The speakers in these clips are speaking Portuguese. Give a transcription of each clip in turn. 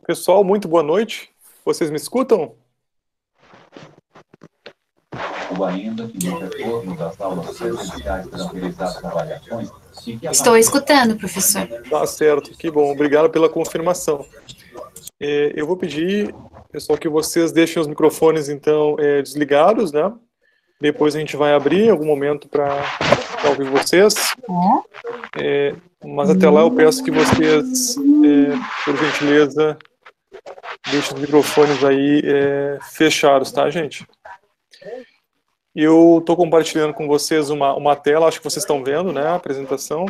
Pessoal, muito boa noite. Vocês me escutam? Ainda que no retorno das aulas presenciais serão realizadas avaliações. Estou escutando, professor. Tá certo, que bom. Obrigado pela confirmação. Eu vou pedir, pessoal, que vocês deixem os microfones, então, desligados, né? Depois a gente vai abrir em algum momento para ouvir vocês. Mas até lá eu peço que vocês, por gentileza, deixem os microfones aí fechados, tá, gente? Eu estou compartilhando com vocês uma tela, acho que vocês estão vendo, né, a apresentação.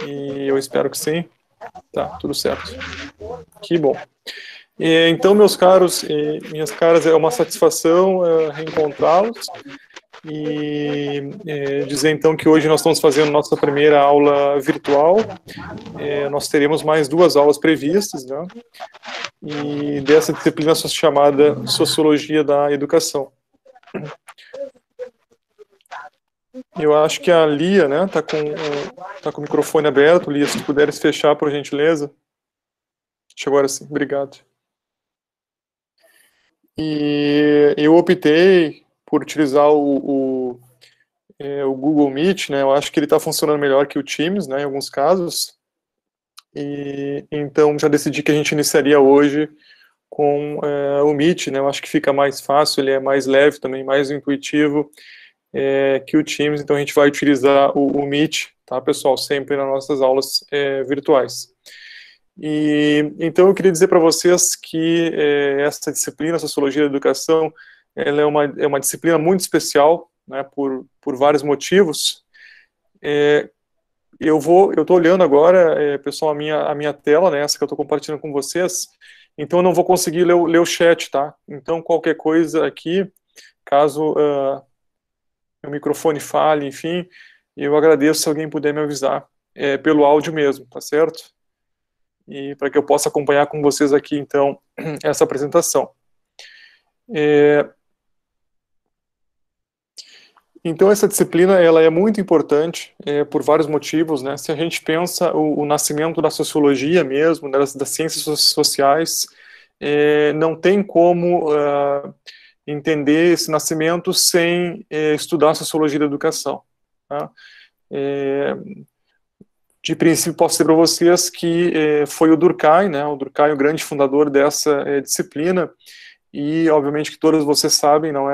E eu espero que sim. Tá, tudo certo. Que bom. Então, meus caros e minhas caras, é uma satisfação reencontrá-los e dizer então que hoje nós estamos fazendo nossa primeira aula virtual. Nós teremos mais 2 aulas previstas, né? E dessa disciplina chamada Sociologia da Educação. Eu acho que a Lia, né, tá com o microfone aberto. Lia, se tu puderes fechar, por gentileza. Agora sim, obrigado. E eu optei por utilizar o Google Meet, né? Eu acho que ele está funcionando melhor que o Teams, né, em alguns casos. E então já decidi que a gente iniciaria hoje com o Meet, né? Eu acho que fica mais fácil, ele é mais leve também, mais intuitivo que o Teams. Então a gente vai utilizar o Meet, tá, pessoal? Sempre nas nossas aulas virtuais. E então eu queria dizer para vocês que essa disciplina, Sociologia da Educação, ela é uma disciplina muito especial, né, por vários motivos. Eu estou olhando agora, pessoal, a minha tela, né, essa que eu estou compartilhando com vocês, então eu não vou conseguir ler o chat, tá? Então qualquer coisa aqui, caso meu microfone fale, enfim, eu agradeço se alguém puder me avisar, pelo áudio mesmo, tá certo? E para que eu possa acompanhar com vocês aqui, então, essa apresentação. Então, essa disciplina, ela é muito importante por vários motivos, né? Se a gente pensa o nascimento da sociologia mesmo, das ciências sociais, não tem como entender esse nascimento sem estudar a sociologia da educação, tá? De princípio, posso dizer para vocês que foi o Durkheim, né, o Durkheim, o grande fundador dessa disciplina, e obviamente que todos vocês sabem, não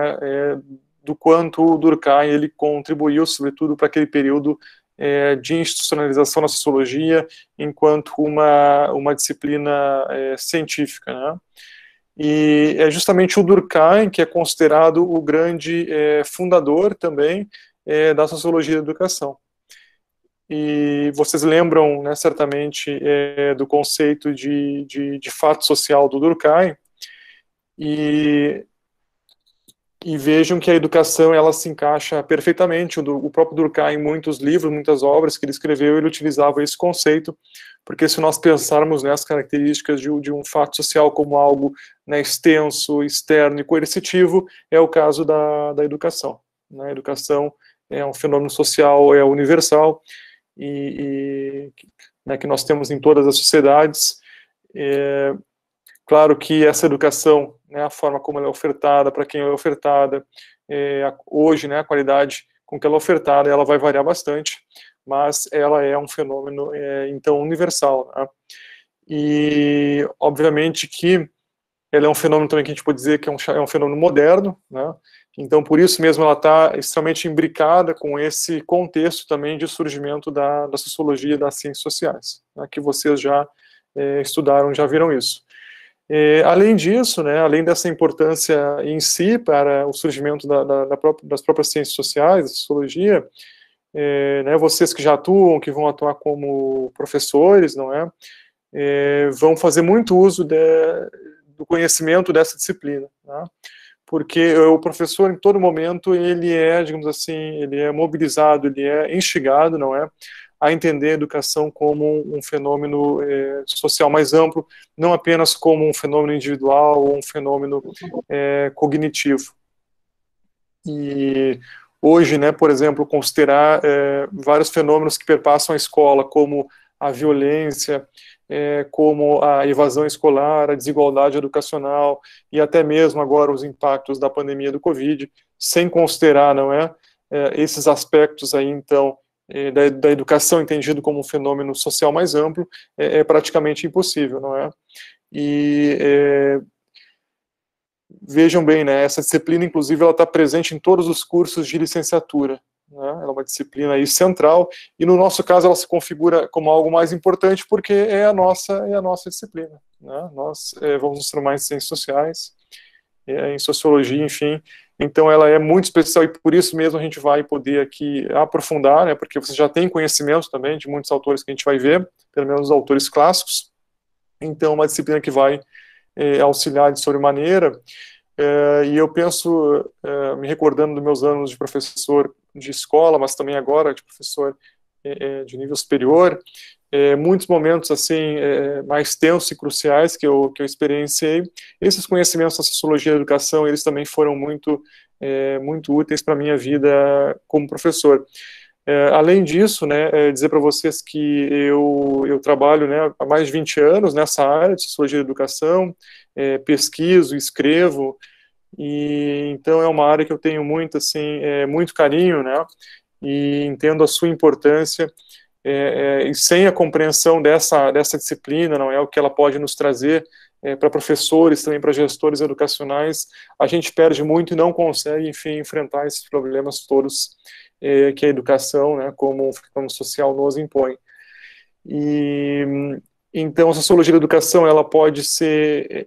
do quanto o Durkheim ele contribuiu, sobretudo, para aquele período de institucionalização da sociologia enquanto uma disciplina científica, né? E é justamente o Durkheim que é considerado o grande fundador também da sociologia da educação. E vocês lembram, né, certamente, do conceito de fato social do Durkheim, e vejam que a educação ela se encaixa perfeitamente. O próprio Durkheim, em muitos livros, muitas obras que ele escreveu, ele utilizava esse conceito, porque se nós pensarmos nas características de um fato social como algo, né, extenso, externo e coercitivo, é o caso da educação, né? A educação é um fenômeno social, universal, né, que nós temos em todas as sociedades. Claro que essa educação, né, a forma como ela é ofertada, para quem ela é ofertada, hoje, né, a qualidade com que ela é ofertada, ela vai variar bastante, mas ela é um fenômeno, então, universal, né? E, obviamente, que ela é um fenômeno também que a gente pode dizer que é um fenômeno moderno, né? Então, por isso mesmo, ela está extremamente imbricada com esse contexto também de surgimento da sociologia das ciências sociais, né, que vocês já estudaram, já viram isso. Além disso, né, além dessa importância em si para o surgimento das próprias ciências sociais, da sociologia, né, vocês que já atuam, que vão atuar como professores, não é, vão fazer muito uso do conhecimento dessa disciplina, né? Porque o professor, em todo momento, ele digamos assim, ele é mobilizado, ele é instigado, não é, a entender a educação como um fenômeno social mais amplo, não apenas como um fenômeno individual ou um fenômeno cognitivo. E hoje, né, por exemplo, considerar vários fenômenos que perpassam a escola, como a violência, como a evasão escolar, a desigualdade educacional e até mesmo agora os impactos da pandemia do Covid, sem considerar, não é, esses aspectos aí, então, da educação entendido como um fenômeno social mais amplo, é praticamente impossível, não é? E vejam bem, né, essa disciplina, inclusive, ela está presente em todos os cursos de licenciatura, né? Ela é uma disciplina aí central, e no nosso caso ela se configura como algo mais importante porque é a nossa disciplina, né? Nós vamos nos formar em ciências sociais, em sociologia, enfim, então ela é muito especial e por isso mesmo a gente vai poder aqui aprofundar, né, porque você já tem conhecimento também de muitos autores que a gente vai ver, pelo menos os autores clássicos, então uma disciplina que vai auxiliar de sobremaneira, e eu penso, me recordando dos meus anos de professor de escola, mas também agora de professor de nível superior, muitos momentos assim mais tensos e cruciais que eu experienciei. Esses conhecimentos da sociologia da educação, eles também foram muito úteis para a minha vida como professor. Além disso, né, dizer para vocês que eu trabalho, né, há mais de 20 anos nessa área de sociologia da educação, pesquiso, escrevo, e então é uma área que eu tenho muito, assim, muito carinho, né, e entendo a sua importância, e sem a compreensão dessa disciplina, não é o que ela pode nos trazer para professores, também para gestores educacionais, a gente perde muito e não consegue, enfim, enfrentar esses problemas todos que a educação, né, como um fenômeno social nos impõe. E então a sociologia da educação ela pode ser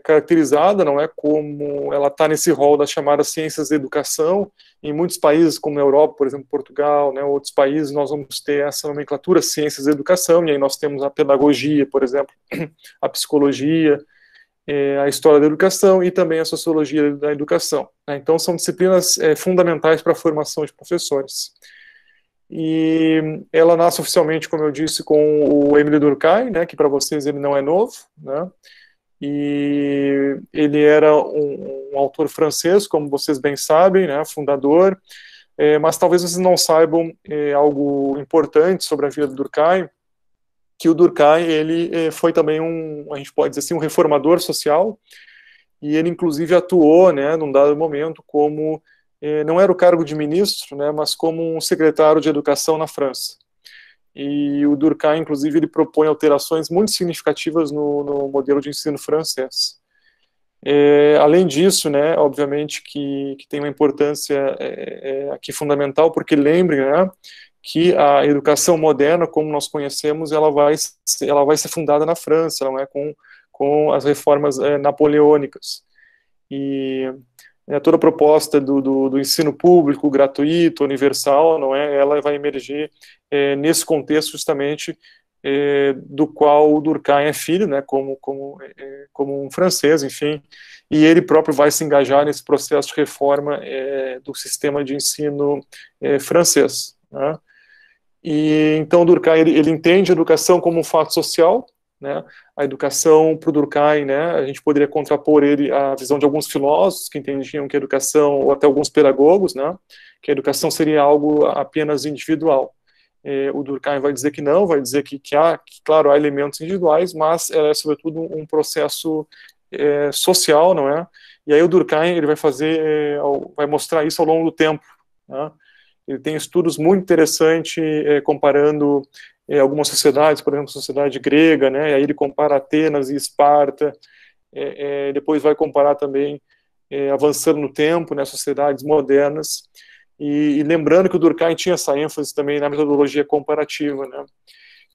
caracterizada, não é, como ela está nesse rol das chamadas ciências da educação. Em muitos países, como na Europa, por exemplo, Portugal, né, outros países, nós vamos ter essa nomenclatura ciências da educação, e aí nós temos a pedagogia, por exemplo, a psicologia, a história da educação e também a sociologia da educação, né? Então são disciplinas fundamentais para a formação de professores. E ela nasce oficialmente, como eu disse, com o Émile Durkheim, né, que para vocês ele não é novo, né? E ele era um autor francês, como vocês bem sabem, né, fundador, mas talvez vocês não saibam algo importante sobre a vida do Durkheim, que o Durkheim, ele foi também a gente pode dizer assim, um reformador social, e ele inclusive atuou, né, num dado momento como, não era o cargo de ministro, né, mas como um secretário de educação na França. E o Durkheim, inclusive, ele propõe alterações muito significativas no modelo de ensino francês. Além disso, né, obviamente que tem uma importância aqui fundamental, porque lembre, né, que a educação moderna, como nós conhecemos, ela vai ser fundada na França, não é, com as reformas napoleônicas. E toda a proposta do ensino público, gratuito, universal, não é, ela vai emergir nesse contexto justamente do qual o Durkheim é filho, né, como um francês, enfim, e ele próprio vai se engajar nesse processo de reforma do sistema de ensino francês, né? E então Durkheim ele entende a educação como um fato social, né? A educação para o Durkheim, né, a gente poderia contrapor ele à visão de alguns filósofos que entendiam que a educação, ou até alguns pedagogos, né, que a educação seria algo apenas individual. O Durkheim vai dizer que não, vai dizer que claro, há elementos individuais, mas é sobretudo um processo social, não é? E aí o Durkheim ele vai mostrar isso ao longo do tempo, né? Ele tem estudos muito interessantes comparando algumas sociedades, por exemplo, a sociedade grega, né? E aí ele compara Atenas e Esparta, depois vai comparar também, avançando no tempo, né, sociedades modernas, e lembrando que o Durkheim tinha essa ênfase também na metodologia comparativa, né?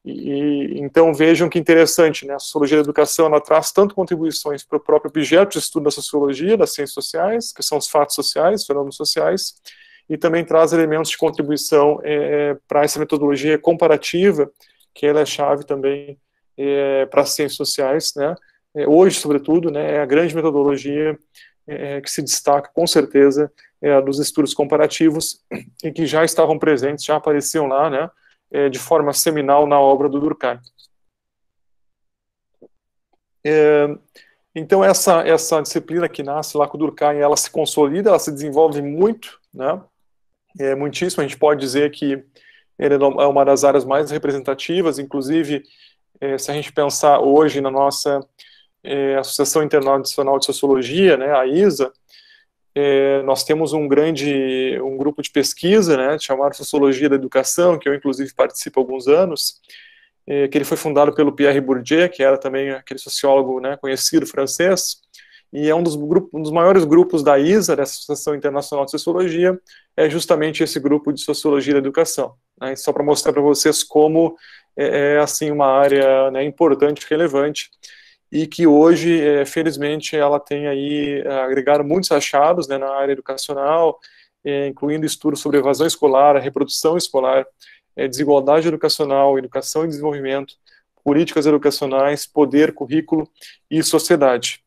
Então vejam que interessante, né? A sociologia da educação ela traz tanto contribuições para o próprio objeto de estudo da sociologia, das ciências sociais, que são os fatos sociais, fenômenos sociais, e também traz elementos de contribuição para essa metodologia comparativa, que ela é chave também para as ciências sociais, né? Hoje, sobretudo, né, é a grande metodologia que se destaca, com certeza, dos estudos comparativos, e que já estavam presentes, já apareciam lá, né, de forma seminal na obra do Durkheim. Então, essa disciplina que nasce lá com o Durkheim, ela se consolida, ela se desenvolve muito, né? Muitíssimo, a gente pode dizer que ele é uma das áreas mais representativas, inclusive, se a gente pensar hoje na nossa Associação Internacional de Sociologia, né, a ISA, nós temos um grupo de pesquisa, né, chamado Sociologia da Educação, que eu inclusive participo há alguns anos, que ele foi fundado pelo Pierre Bourdieu, que era também aquele sociólogo, né, conhecido francês, e é um dos maiores grupos da ISA, dessa Associação Internacional de Sociologia, é justamente esse grupo de Sociologia da Educação, né, só para mostrar para vocês como assim, uma área, né, importante, relevante, e que hoje, felizmente, ela tem aí agregado muitos achados, né, na área educacional, incluindo estudos sobre evasão escolar, a reprodução escolar, desigualdade educacional, educação e desenvolvimento, políticas educacionais, poder, currículo e sociedade.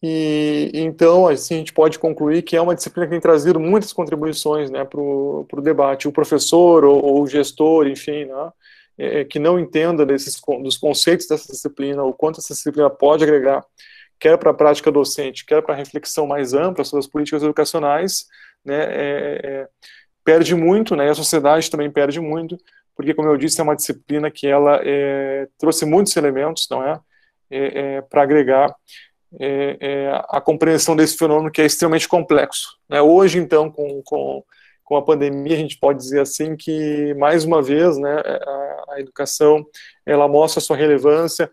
E então, assim, a gente pode concluir que é uma disciplina que tem trazido muitas contribuições, né, para o debate. O professor ou o gestor, enfim, né, que não entenda dos conceitos dessa disciplina, o quanto essa disciplina pode agregar, quer para a prática docente, quer para a reflexão mais ampla sobre as políticas educacionais, né, perde muito, né, e a sociedade também perde muito, porque, como eu disse, é uma disciplina que ela trouxe muitos elementos, não para agregar a compreensão desse fenômeno que é extremamente complexo, né. Hoje, então, com a pandemia, a gente pode dizer assim que, mais uma vez, né, a educação, ela mostra a sua relevância,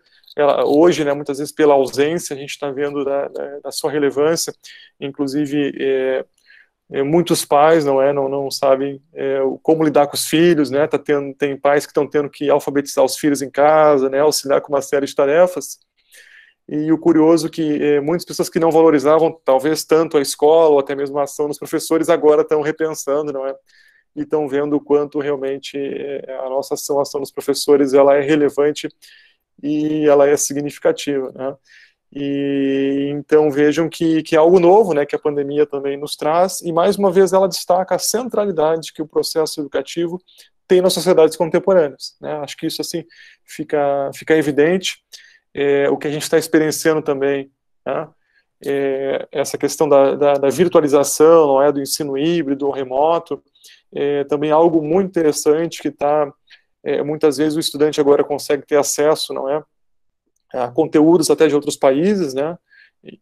hoje, né, muitas vezes pela ausência, a gente está vendo da sua relevância, inclusive muitos pais não sabem como lidar com os filhos, né, tem pais que estão tendo que alfabetizar os filhos em casa, né, auxiliar com uma série de tarefas. E o curioso é que muitas pessoas que não valorizavam talvez tanto a escola ou até mesmo a ação dos professores agora estão repensando, não é? E estão vendo o quanto realmente a nossa ação, a ação dos professores, ela é relevante e ela é significativa, né? E então vejam que é algo novo, né, que a pandemia também nos traz, e mais uma vez ela destaca a centralidade que o processo educativo tem nas sociedades contemporâneas, né? Acho que isso assim fica evidente. O que a gente está experienciando também, né, essa questão da virtualização, não é, do ensino híbrido ou remoto, também algo muito interessante que está, muitas vezes o estudante agora consegue ter acesso, não é, a conteúdos até de outros países, né,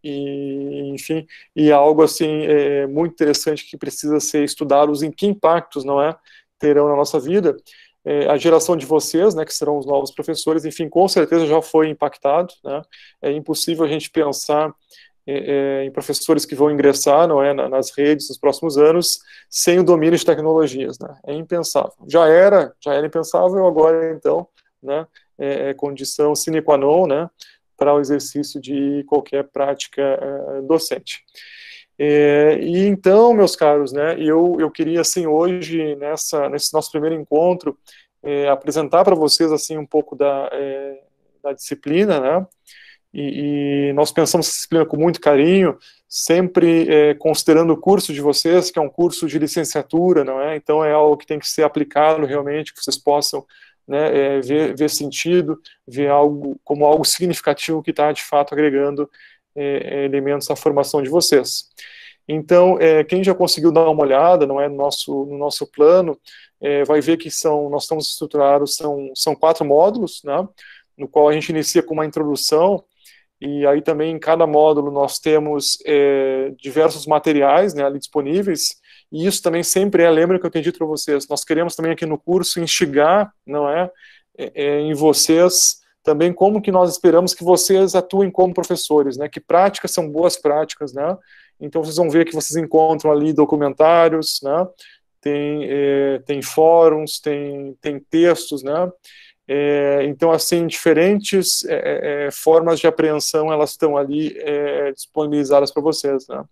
e enfim, e algo assim muito interessante que precisa ser estudado, em que impactos, não é, terão na nossa vida. A geração de vocês, né, que serão os novos professores, enfim, com certeza já foi impactado, né? É impossível a gente pensar em professores que vão ingressar, não é, nas redes nos próximos anos, sem o domínio de tecnologias, né? É impensável. Já era impensável, agora então, né, condição sine qua non, né, para o exercício de qualquer prática docente. E então, meus caros, né, eu queria, assim, hoje, nesse nosso primeiro encontro, apresentar para vocês, assim, um pouco da disciplina, né, e nós pensamos essa disciplina com muito carinho, sempre considerando o curso de vocês, que é um curso de licenciatura, não é? Então é algo que tem que ser aplicado realmente, que vocês possam, né, ver sentido, ver algo como algo significativo que está, de fato, agregando elementos à formação de vocês. Então, quem já conseguiu dar uma olhada, não é, no nosso plano, vai ver que nós estamos estruturados, são 4 módulos, né, no qual a gente inicia com uma introdução, e aí também em cada módulo nós temos diversos materiais, né, ali disponíveis, e isso também sempre lembra que eu tenho dito para vocês, nós queremos também aqui no curso instigar, não é, em vocês também como que nós esperamos que vocês atuem como professores, né, que práticas são boas práticas, né, então vocês vão ver que vocês encontram ali documentários, né, tem fóruns, tem textos, né, então assim, diferentes formas de apreensão, elas estão ali disponibilizadas para vocês, né.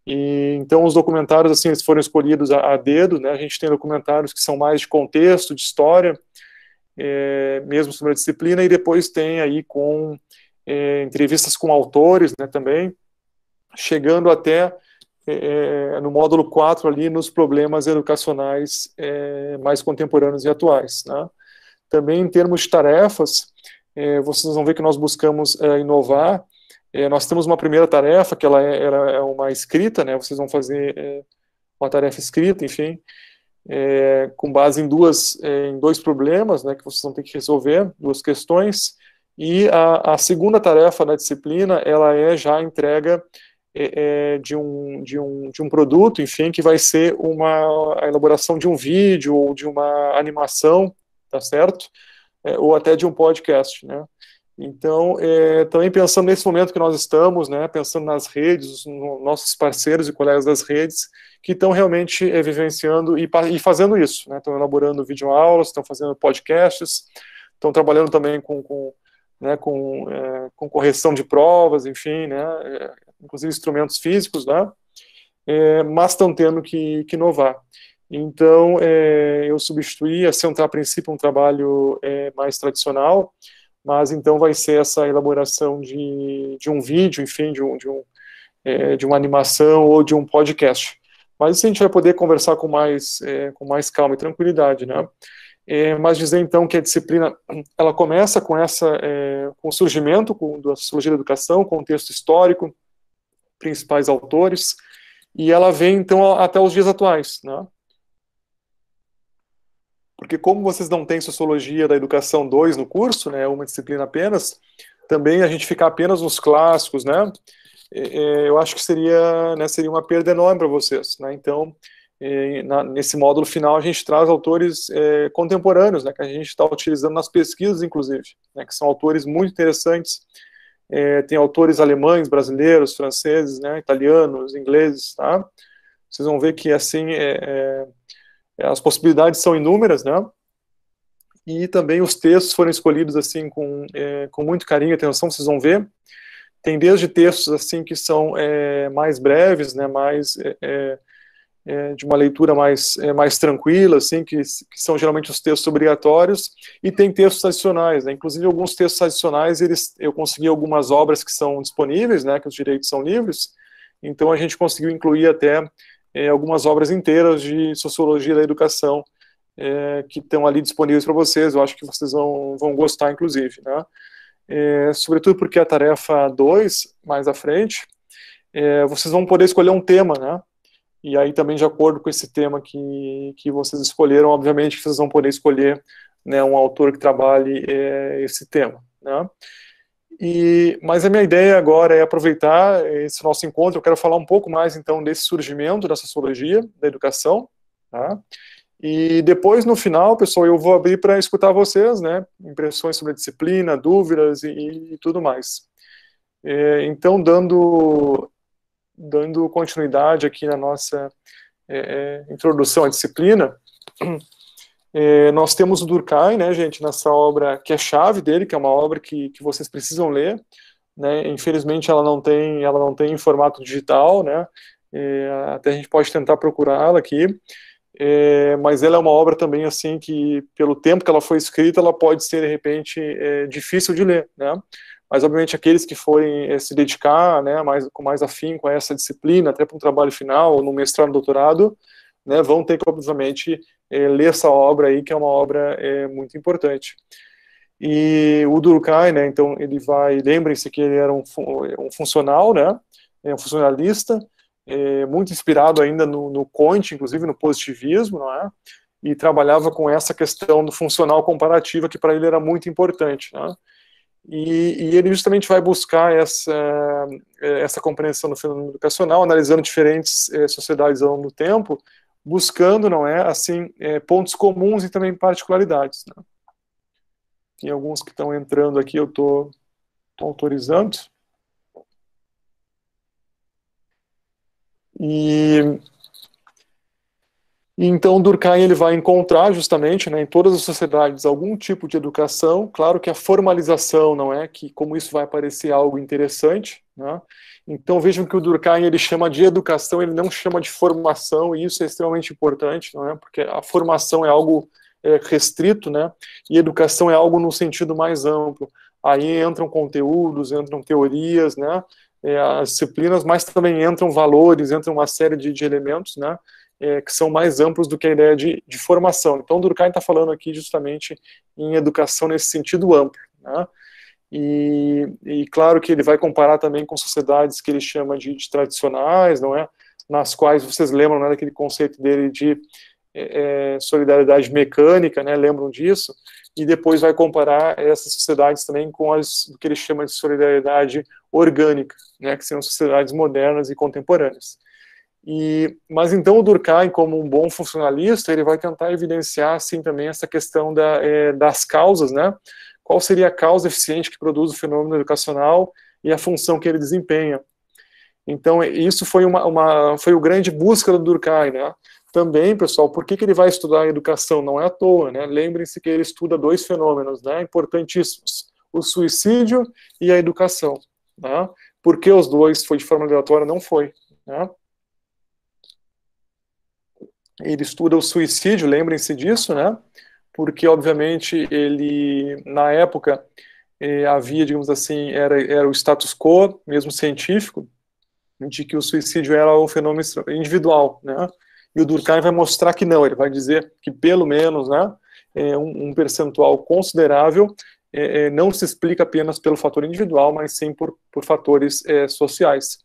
E, então os documentários, assim, eles foram escolhidos a dedo, né, a gente tem documentários que são mais de contexto, de história, mesmo sobre a disciplina, e depois tem aí com entrevistas com autores, né, também, chegando até no módulo 4 ali, nos problemas educacionais mais contemporâneos e atuais, né? Também em termos de tarefas, vocês vão ver que nós buscamos inovar. Nós temos uma primeira tarefa, que ela é uma escrita, né? Vocês vão fazer uma tarefa escrita, enfim, com base em dois problemas, né, que vocês vão ter que resolver, duas questões, e a segunda tarefa da disciplina, ela já a entrega de um produto, enfim, que vai ser a elaboração de um vídeo ou de uma animação, tá certo? Ou até de um podcast, né? Então, também pensando nesse momento que nós estamos, né, pensando nas redes, nos nossos parceiros e colegas das redes, que estão realmente vivenciando e fazendo isso, né, estão elaborando videoaulas, estão fazendo podcasts, estão trabalhando também com correção de provas, enfim, né, inclusive instrumentos físicos, né, mas estão tendo que inovar. Então, eu substituí, assim, a princípio, um trabalho mais tradicional, mas então vai ser essa elaboração de um vídeo, enfim, de uma animação ou de um podcast. Mas isso a gente vai poder conversar com mais calma e tranquilidade, né? Mas dizer então que a disciplina, ela começa com com o surgimento da sociologia da educação, contexto histórico, principais autores, e ela vem então até os dias atuais, né? Porque como vocês não têm Sociologia da Educação 2 no curso, né, uma disciplina apenas, também a gente ficar apenas nos clássicos, né, eu acho que seria uma perda enorme para vocês, né, então, nesse módulo final a gente traz autores contemporâneos, né, que a gente está utilizando nas pesquisas, inclusive, né, que são autores muito interessantes, tem autores alemães, brasileiros, franceses, né, italianos, ingleses, tá, vocês vão ver que, assim, as possibilidades são inúmeras, né? E também os textos foram escolhidos assim com muito carinho e atenção, vocês vão ver. Tem desde textos assim que são mais breves, né? De uma leitura mais tranquila, assim, que são geralmente os textos obrigatórios, e tem textos adicionais, né? Inclusive alguns textos adicionais eu consegui algumas obras que são disponíveis, né? Que os direitos são livres. Então a gente conseguiu incluir até algumas obras inteiras de Sociologia da Educação que estão ali disponíveis para vocês. Eu acho que vocês vão gostar, inclusive, né? Sobretudo porque a tarefa 2, mais à frente, vocês vão poder escolher um tema, né? E aí também de acordo com esse tema que vocês escolheram, obviamente vocês vão poder escolher, né, um autor que trabalhe esse tema, né? Mas a minha ideia agora é aproveitar esse nosso encontro. Eu quero falar um pouco mais, então, desse surgimento da sociologia da educação, tá? E depois, no final, pessoal, eu vou abrir para escutar vocês, né? Impressões sobre a disciplina, dúvidas e tudo mais. Então, dando continuidade aqui na nossa introdução à disciplina, nós temos o Durkheim, né, gente, nessa obra que é chave dele, que é uma obra que vocês precisam ler, né? Infelizmente ela não tem em formato digital, né? Até a gente pode tentar procurá-la aqui, mas ela é uma obra também assim que, pelo tempo que ela foi escrita, ela pode ser de repente difícil de ler, né? Mas obviamente aqueles que forem se dedicar, né, com mais afinco a essa disciplina, até para um trabalho final, ou no mestrado, doutorado, né, vão ter que, obviamente, ler essa obra aí, que é uma obra muito importante. E o Durkheim, né, então, lembrem-se que ele era um funcional, né, um funcionalista, muito inspirado ainda no Comte, inclusive no positivismo, não é? E trabalhava com essa questão do funcional comparativo, que para ele era muito importante, né? E ele justamente vai buscar essa compreensão do fenômeno educacional, analisando diferentes sociedades ao longo do tempo, buscando, não é, assim, pontos comuns e também particularidades, né? Tem alguns que estão entrando aqui, eu estou autorizando. Então, Durkheim ele vai encontrar justamente, né, em todas as sociedades algum tipo de educação. Claro que a formalização, não é, que como isso vai parecer algo interessante, né? Então vejam que o Durkheim ele chama de educação, ele não chama de formação, e isso é extremamente importante, não é? Porque a formação é algo restrito, né? E educação é algo no sentido mais amplo. Aí entram conteúdos, entram teorias, né? as disciplinas, mas também entram valores, entram uma série de elementos, né, que são mais amplos do que a ideia de formação. Então, o Durkheim está falando aqui justamente em educação nesse sentido amplo, né, e claro que ele vai comparar também com sociedades que ele chama de tradicionais, não é, nas quais vocês lembram, né, daquele conceito dele de solidariedade mecânica, né, lembram disso, e depois vai comparar essas sociedades também com as do que ele chama de solidariedade orgânica, né, que são sociedades modernas e contemporâneas. Mas então o Durkheim, como um bom funcionalista, ele vai tentar evidenciar assim também essa questão das causas, né? Qual seria a causa eficiente que produz o fenômeno educacional e a função que ele desempenha. Então isso foi foi o grande busca do Durkheim, né? Também, pessoal, por que ele vai estudar a educação? Não é à toa, né? Lembrem-se que ele estuda dois fenômenos, né, importantíssimos: o suicídio e a educação, né? Por que os dois foi de forma aleatória? Não foi, né? Ele estuda o suicídio, lembrem-se disso, né? Porque, obviamente, ele, na época, havia, digamos assim, era o status quo, mesmo científico, de que o suicídio era um fenômeno individual, né? E o Durkheim vai mostrar que não, ele vai dizer que, pelo menos, né, um percentual considerável não se explica apenas pelo fator individual, mas sim por fatores sociais.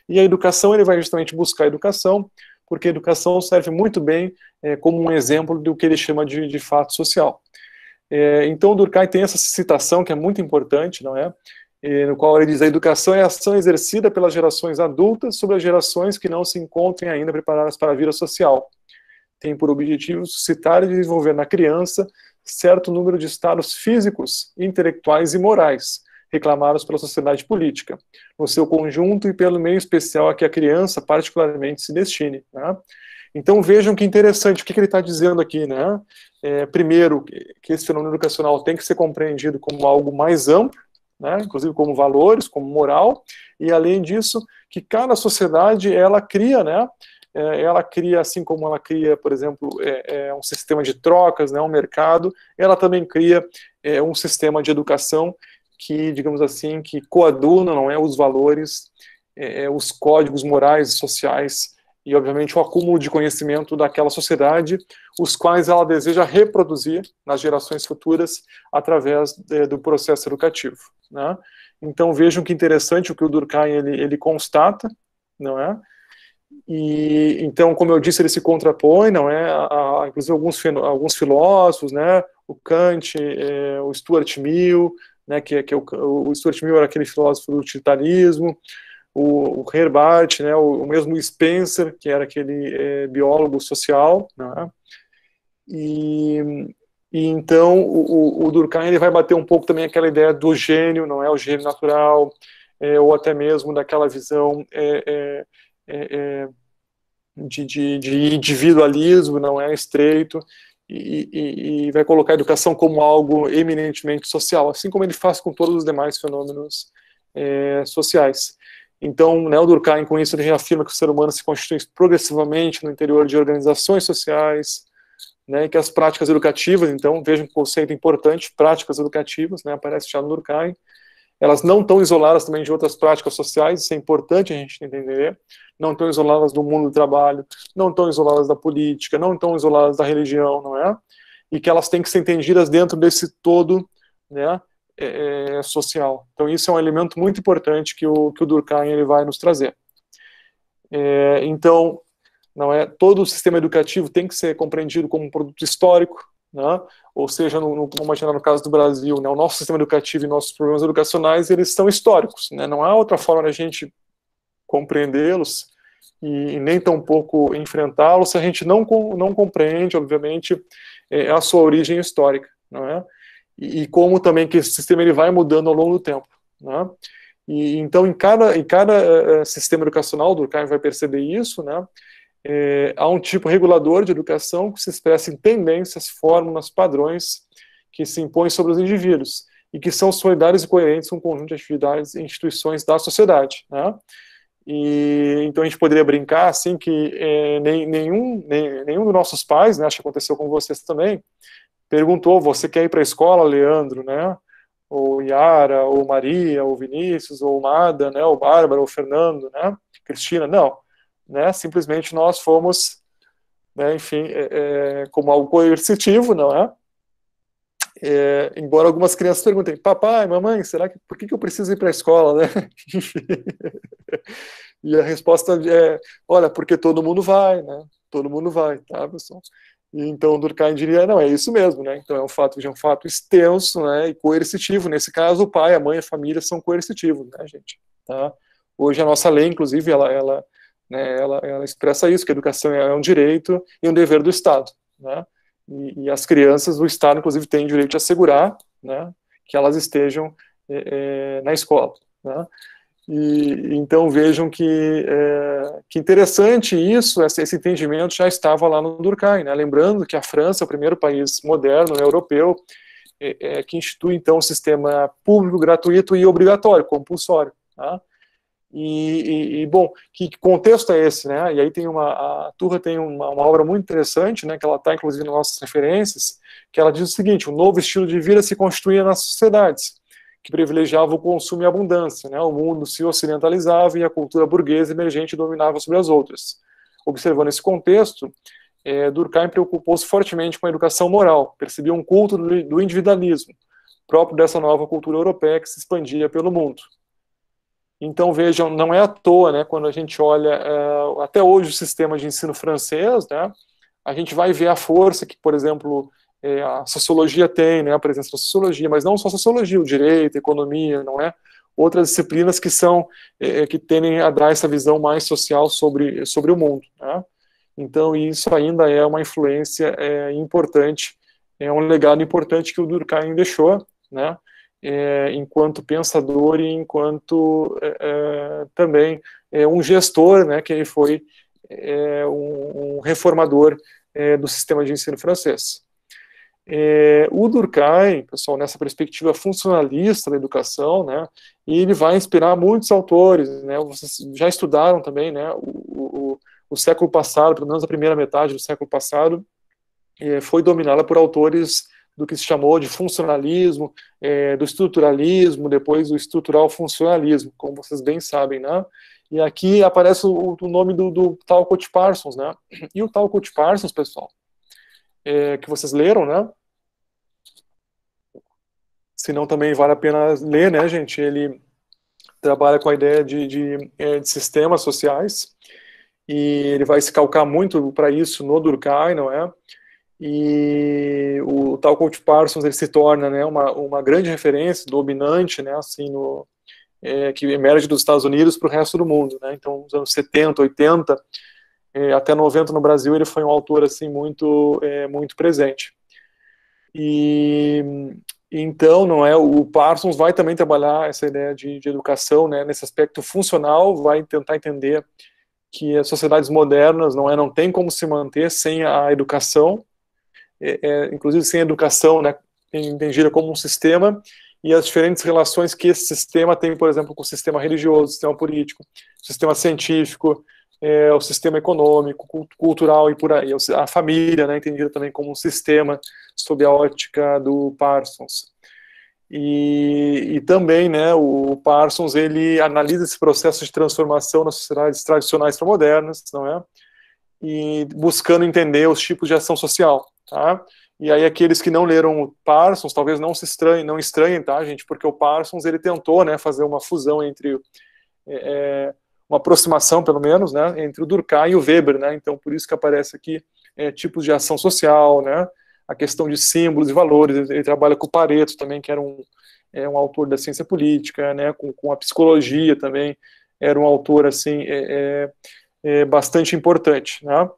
E a educação, ele vai justamente buscar a educação, porque a educação serve muito bem como um exemplo do que ele chama de fato social. Então, o Durkheim tem essa citação que é muito importante, não é? No qual ele diz: a educação é a ação exercida pelas gerações adultas sobre as gerações que não se encontrem ainda preparadas para a vida social. Tem por objetivo suscitar e desenvolver na criança certo número de estados físicos, intelectuais e morais, reclamados pela sociedade política, no seu conjunto e pelo meio especial a que a criança particularmente se destine, né? Então vejam que interessante, o que ele está dizendo aqui, né? Primeiro, que esse fenômeno educacional tem que ser compreendido como algo mais amplo, né, inclusive como valores, como moral, e além disso, que cada sociedade, ela cria, né, ela cria, assim como ela cria, por exemplo, um sistema de trocas, né, um mercado, ela também cria um sistema de educação que, digamos assim, que coaduna, não é, os valores, os códigos morais e sociais, e obviamente o acúmulo de conhecimento daquela sociedade, os quais ela deseja reproduzir nas gerações futuras através do processo educativo, né? Então vejam que interessante o que o Durkheim ele constata, não é? E então, como eu disse, ele se contrapõe, não é? Inclusive alguns filósofos, né? O Kant, o Stuart Mill, né? O Stuart Mill era aquele filósofo do utilitarismo. O Herbart, né, o mesmo Spencer, que era aquele biólogo social, né, e então o Durkheim ele vai bater um pouco também aquela ideia do gênio, não é o gênio natural, ou até mesmo daquela visão de individualismo, não é estreito, e vai colocar a educação como algo eminentemente social, assim como ele faz com todos os demais fenômenos sociais. Então, né, o Durkheim, com isso, ele reafirma que o ser humano se constitui progressivamente no interior de organizações sociais, né, e que as práticas educativas, então, vejam um conceito importante, práticas educativas, né, aparece já no Durkheim, elas não estão isoladas também de outras práticas sociais, isso é importante a gente entender, não estão isoladas do mundo do trabalho, não estão isoladas da política, não estão isoladas da religião, não é? E que elas têm que ser entendidas dentro desse todo, né, social. Então isso é um elemento muito importante que o Durkheim ele vai nos trazer. Então, não é, todo o sistema educativo tem que ser compreendido como um produto histórico, né? Ou seja, vamos imaginar no caso do Brasil, né, o nosso sistema educativo e nossos problemas educacionais, eles são históricos, né? Não há outra forma de a gente compreendê-los e nem tampouco enfrentá-los se a gente não compreende, obviamente, a sua origem histórica, não é? E como também que esse sistema ele vai mudando ao longo do tempo, né? E então em cada sistema educacional, o Durkheim vai perceber isso, né? Há um tipo regulador de educação que se expressa em tendências, fórmulas, padrões que se impõem sobre os indivíduos e que são solidários e coerentes com o conjunto de atividades e instituições da sociedade, né? E então a gente poderia brincar assim que nenhum dos nossos pais, né, acho que aconteceu com vocês também, perguntou: você quer ir para a escola, Leandro, né? ou Yara, ou Maria, ou Vinícius, ou Mada, né, ou Bárbara, ou Fernando, né, Cristina, não, né, simplesmente nós fomos, né, enfim, como algo coercitivo, não é? Embora algumas crianças perguntem, papai, mamãe, por que eu preciso ir para a escola, né? E a resposta é, olha, porque todo mundo vai, né? Todo mundo vai, tá, pessoal? E então Durkheim diria, não, é isso mesmo, né? Então é um fato extenso, né, e coercitivo. Nesse caso, o pai, a mãe, a família são coercitivos, né, gente? Tá? Hoje a nossa lei, inclusive, ela expressa isso, que a educação é um direito e um dever do Estado, né? E as crianças, o Estado, inclusive, tem o direito de assegurar, né, que elas estejam na escola, né? E então vejam que interessante isso, esse entendimento já estava lá no Durkheim, né? Lembrando que a França é o primeiro país moderno, né, europeu, que institui então o sistema público, gratuito e obrigatório, compulsório, tá? Bom, que contexto é esse, né? E aí a Turra tem uma obra muito interessante, né, que ela está inclusive nas nossas referências, que ela diz o seguinte: o novo estilo de vida se construía nas sociedades que privilegiava o consumo e a abundância, né? O mundo se ocidentalizava e a cultura burguesa emergente dominava sobre as outras. Observando esse contexto, Durkheim preocupou-se fortemente com a educação moral, percebia um culto do individualismo, próprio dessa nova cultura europeia que se expandia pelo mundo. Então, vejam, não é à toa, né, quando a gente olha até hoje o sistema de ensino francês, né, a gente vai ver a força que, por exemplo, a sociologia tem, né, a presença da sociologia, mas não só a sociologia, o direito, a economia, não é? Outras disciplinas que são, que tendem a dar essa visão mais social sobre o mundo, né? Então, isso ainda é uma influência importante, é um legado importante que o Durkheim deixou, né? Enquanto pensador e enquanto também um gestor, né, que ele foi um reformador do sistema de ensino francês. O Durkheim, pessoal, nessa perspectiva funcionalista da educação, né, e ele vai inspirar muitos autores, né, vocês já estudaram também, né, o século passado, pelo menos a primeira metade do século passado, foi dominada por autores do que se chamou de funcionalismo, do estruturalismo, depois do estrutural funcionalismo, como vocês bem sabem, né? E aqui aparece o nome do Talcott Parsons, né? E o Talcott Parsons, pessoal, que vocês leram, né? Se não, também vale a pena ler, né, gente? Ele trabalha com a ideia de sistemas sociais, e ele vai se calcar muito para isso no Durkheim, não é? E o Talcott Parsons ele se torna, né, uma grande referência dominante, né, assim, que emerge dos Estados Unidos para o resto do mundo, né? Então, nos anos 70, 80, até 90 no Brasil, ele foi um autor assim muito presente. E então, não é, o Parsons vai também trabalhar essa ideia de educação, né, nesse aspecto funcional, vai tentar entender que as sociedades modernas não tem como se manter sem a educação, inclusive sem a educação, né, entendida como um sistema, e as diferentes relações que esse sistema tem, por exemplo, com o sistema religioso, o sistema político, o sistema científico, o sistema econômico, cultural e por aí. A família, né, entendida também como um sistema sob a ótica do Parsons. E também, né, o Parsons ele analisa esse processo de transformação nas sociedades tradicionais para modernas, não é? E buscando entender os tipos de ação social, tá? E aí aqueles que não leram o Parsons talvez não estranhem, tá, gente? Porque o Parsons ele tentou, né, fazer uma fusão entre uma aproximação, pelo menos, né, entre o Durkheim e o Weber, né? Então por isso que aparece aqui tipos de ação social, né? A questão de símbolos e valores. Ele trabalha com o Pareto também, que era um autor da ciência política, né? Com a psicologia também era um autor assim bastante importante, né?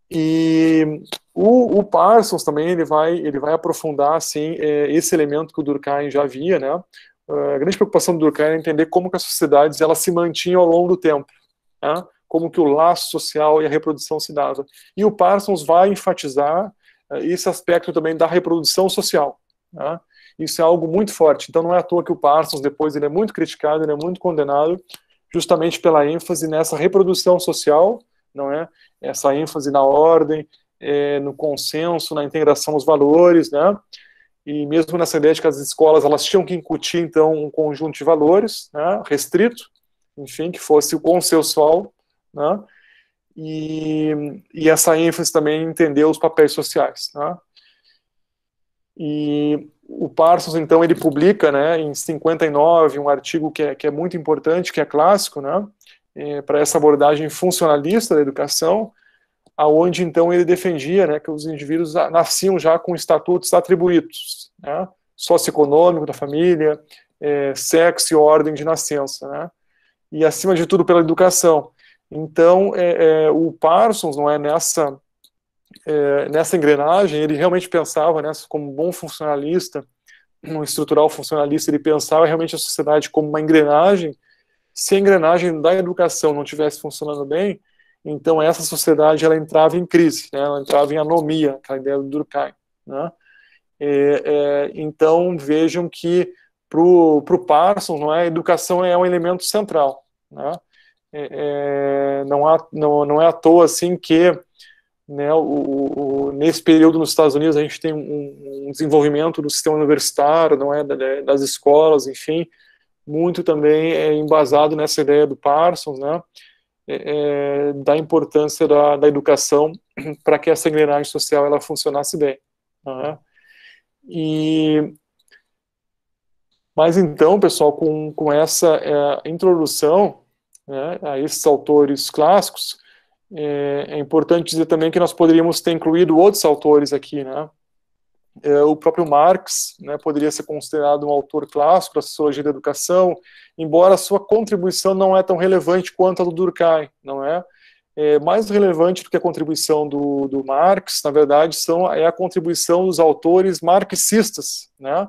E o Parsons também ele vai aprofundar assim esse elemento que o Durkheim já via, né? A grande preocupação do Durkheim é entender como que as sociedades elas se mantinham ao longo do tempo, né? Como que o laço social e a reprodução se dava. E o Parsons vai enfatizar esse aspecto também da reprodução social, né? Isso é algo muito forte. Então não é à toa que o Parsons depois ele é muito criticado, ele é muito condenado, justamente pela ênfase nessa reprodução social, não é? Essa ênfase na ordem, no consenso, na integração dos valores, né? e mesmo nessa ideia de que as escolas elas tinham que incutir, então, um conjunto de valores, né, restrito, enfim, que fosse consensual, né, e essa ênfase também em entender os papéis sociais, né. E o Parsons, então, ele publica, né, em 59, um artigo que é muito importante, que é clássico, né, para essa abordagem funcionalista da educação, aonde, então, ele defendia, né, que os indivíduos nasciam já com estatutos atribuídos, né, socioeconômico da família, sexo e ordem de nascença, né, e, acima de tudo, pela educação. Então, o Parsons, não é, nessa engrenagem, ele realmente pensava, né, como bom funcionalista, um estrutural funcionalista, ele pensava realmente a sociedade como uma engrenagem. Se a engrenagem da educação não estivesse funcionando bem, então essa sociedade ela entrava em crise, né, ela entrava em anomia, a ideia do Durkheim, né. Então vejam que para o Parsons, não é, a educação é um elemento central, né. Não é à toa assim que, né, nesse período nos Estados Unidos a gente tem um desenvolvimento do sistema universitário, não é, das escolas, enfim, muito também embasado nessa ideia do Parsons, né, da importância da educação para que essa engrenagem social ela funcionasse bem, né. Mas então, pessoal, com essa introdução, né, a esses autores clássicos, é importante dizer também que nós poderíamos ter incluído outros autores aqui, né? O próprio Marx, né, poderia ser considerado um autor clássico da sociologia da educação, embora a sua contribuição não é tão relevante quanto a do Durkheim, não é? Mais relevante do que a contribuição do Marx, na verdade, é a contribuição dos autores marxistas, né,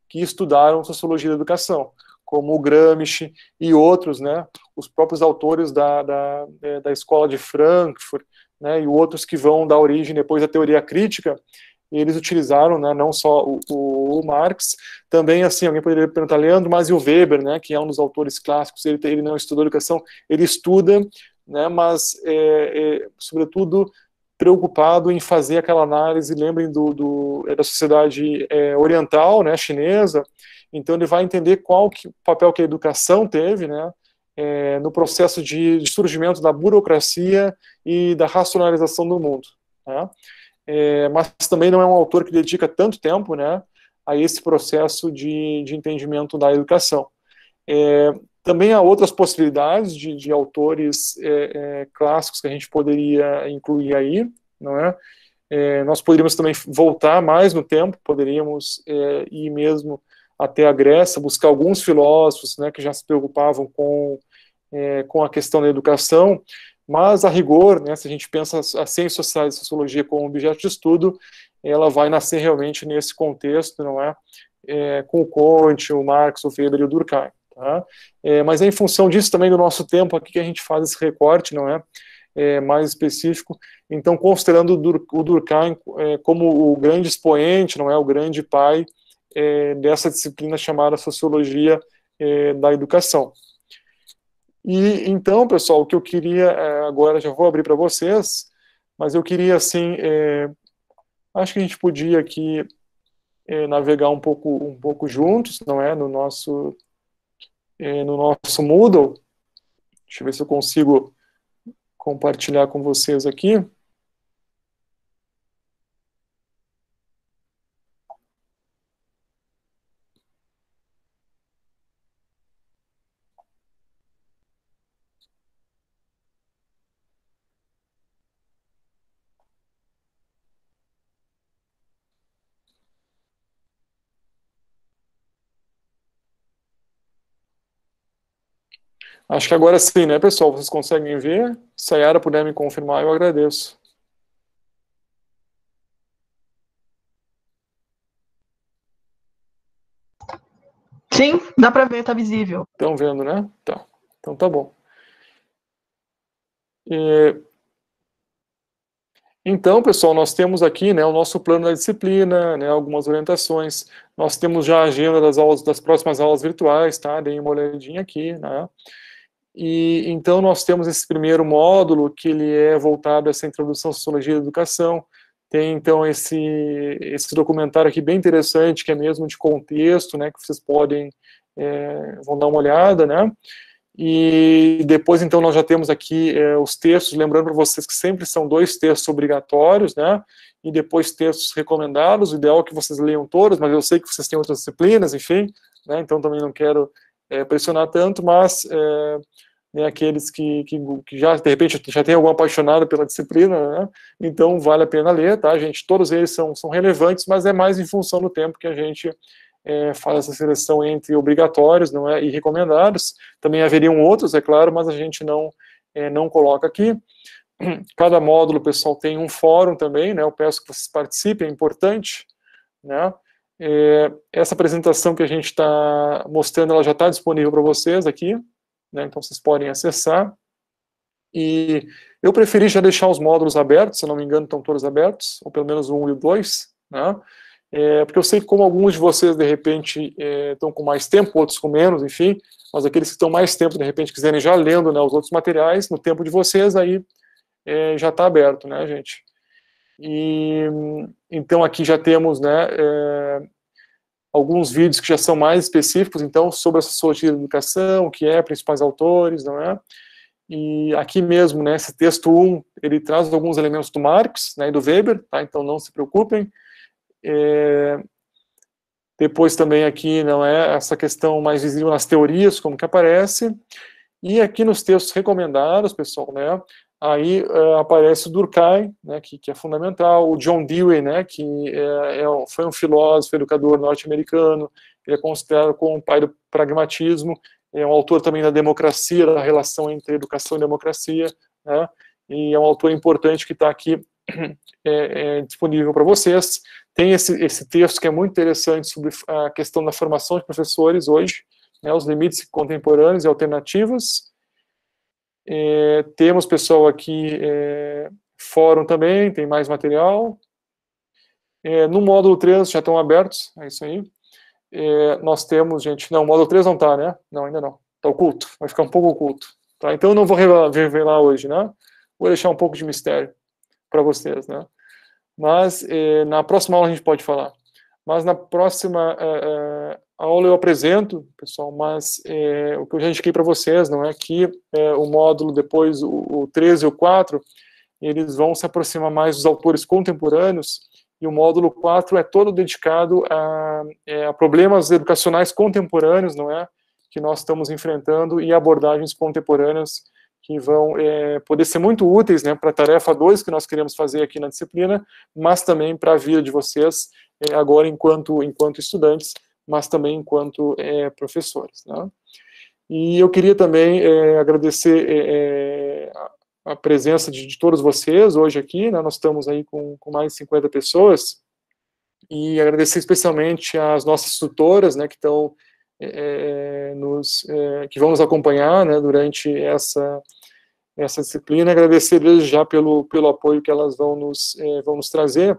que estudaram sociologia da educação, como o Gramsci e outros, né, os próprios autores da escola de Frankfurt, né, e outros que vão dar origem depois à teoria crítica. Eles utilizaram, né, não só o Marx, também, assim, alguém poderia perguntar, Leandro, mas e o Weber, né, que é um dos autores clássicos, ele não estudou educação, ele estuda, né, mas, sobretudo, preocupado em fazer aquela análise, lembrem da sociedade oriental, né, chinesa. Então ele vai entender qual o papel que a educação teve, né, no processo de surgimento da burocracia e da racionalização do mundo, né. Mas também não é um autor que dedica tanto tempo, né, a esse processo de entendimento da educação. Também há outras possibilidades de autores clássicos que a gente poderia incluir aí, não é? Nós poderíamos também voltar mais no tempo, poderíamos ir mesmo até a Grécia, buscar alguns filósofos, né, que já se preocupavam com a questão da educação, mas a rigor, né, se a gente pensa a ciência social e a sociologia como objeto de estudo, ela vai nascer realmente nesse contexto, não é? Com o Comte, o Marx, o Weber e o Durkheim. Tá? Mas é em função disso também do nosso tempo aqui que a gente faz esse recorte, não é? Mais específico. Então, considerando o Durkheim como o grande expoente, não é? O grande pai dessa disciplina chamada Sociologia da Educação. E então, pessoal, o que eu queria, agora já vou abrir para vocês, mas eu queria, assim, acho que a gente podia aqui navegar um pouco juntos, não é? No nosso Moodle. Deixa eu ver se eu consigo compartilhar com vocês aqui. Acho que agora sim, né, pessoal? Vocês conseguem ver? Se a Yara puder me confirmar, eu agradeço. Sim, dá para ver, tá visível. Estão vendo, né? Tá. Então tá bom. Então, pessoal, nós temos aqui, né, o nosso plano da disciplina, né, algumas orientações. Nós temos já a agenda das próximas aulas virtuais, tá? Deem uma olhadinha aqui, né? E então nós temos esse primeiro módulo que ele é voltado a essa introdução à sociologia da educação. Tem, então, esse documentário aqui bem interessante, que é mesmo de contexto, né, que vocês podem, vão dar uma olhada, né, e depois, então, nós já temos aqui os textos, lembrando para vocês que sempre são 2 textos obrigatórios, né, e depois textos recomendados, o ideal é que vocês leiam todos, mas eu sei que vocês têm outras disciplinas, enfim, né, então também não quero pressionar tanto, mas né, aqueles que já, de repente, já tem algum apaixonado pela disciplina, né, então vale a pena ler, tá, gente? Todos eles são relevantes, mas é mais em função do tempo que a gente faz essa seleção entre obrigatórios, não é, e recomendados. Também haveriam outros, é claro, mas a gente não coloca aqui. Cada módulo, pessoal, tem um fórum também, né, eu peço que vocês participem, é importante, né. Essa apresentação que a gente está mostrando, ela já está disponível para vocês aqui, né, então vocês podem acessar, e eu preferi já deixar os módulos abertos, se não me engano estão todos abertos, ou pelo menos o 1 e o 2, né, porque eu sei que como alguns de vocês, de repente, estão com mais tempo, outros com menos, enfim, mas aqueles que estão mais tempo, de repente, quiserem já lendo, né, os outros materiais, no tempo de vocês, aí já está aberto, né, gente. E então aqui já temos, né, alguns vídeos que já são mais específicos, então, sobre a sociologia da educação, o que é, principais autores, não é? E aqui mesmo, né, esse texto 1, ele traz alguns elementos do Marx, né, e do Weber, tá? Então não se preocupem. Depois também aqui, não é, essa questão mais visível nas teorias, como que aparece, e aqui nos textos recomendados, pessoal, né, aí aparece o Durkheim, né, que é fundamental, o John Dewey, né, que foi um filósofo, educador norte-americano, ele é considerado como o pai do pragmatismo, é um autor também da democracia, da relação entre educação e democracia, né, e é um autor importante que está aqui disponível para vocês. Tem esse texto que é muito interessante sobre a questão da formação de professores hoje, né, os limites contemporâneos e alternativas. Temos, pessoal, aqui fórum também, tem mais material. No módulo 3 já estão abertos, é isso aí. Nós temos, gente, não, o módulo 3 não está, né? Não, ainda não. Está oculto, vai ficar um pouco oculto. Tá? Então eu não vou revelar hoje, né? Vou deixar um pouco de mistério para vocês, né? Mas na próxima aula a gente pode falar. Mas na próxima aula eu apresento, pessoal, mas o que eu já indiquei para vocês, não é que o módulo depois, o 13 e o 4, eles vão se aproximar mais dos autores contemporâneos, e o módulo 4 é todo dedicado a problemas educacionais contemporâneos, não é, que nós estamos enfrentando, e abordagens contemporâneas que vão poder ser muito úteis, né, para a tarefa 2 que nós queremos fazer aqui na disciplina, mas também para a vida de vocês, agora enquanto estudantes, mas também enquanto professores, né? E eu queria também agradecer a presença de todos vocês hoje aqui, né? Nós estamos aí com mais de 50 pessoas, e agradecer especialmente às nossas tutoras, né, que estão que vão nos acompanhar, né, durante essa disciplina. Agradecer desde já pelo apoio que elas vão nos trazer.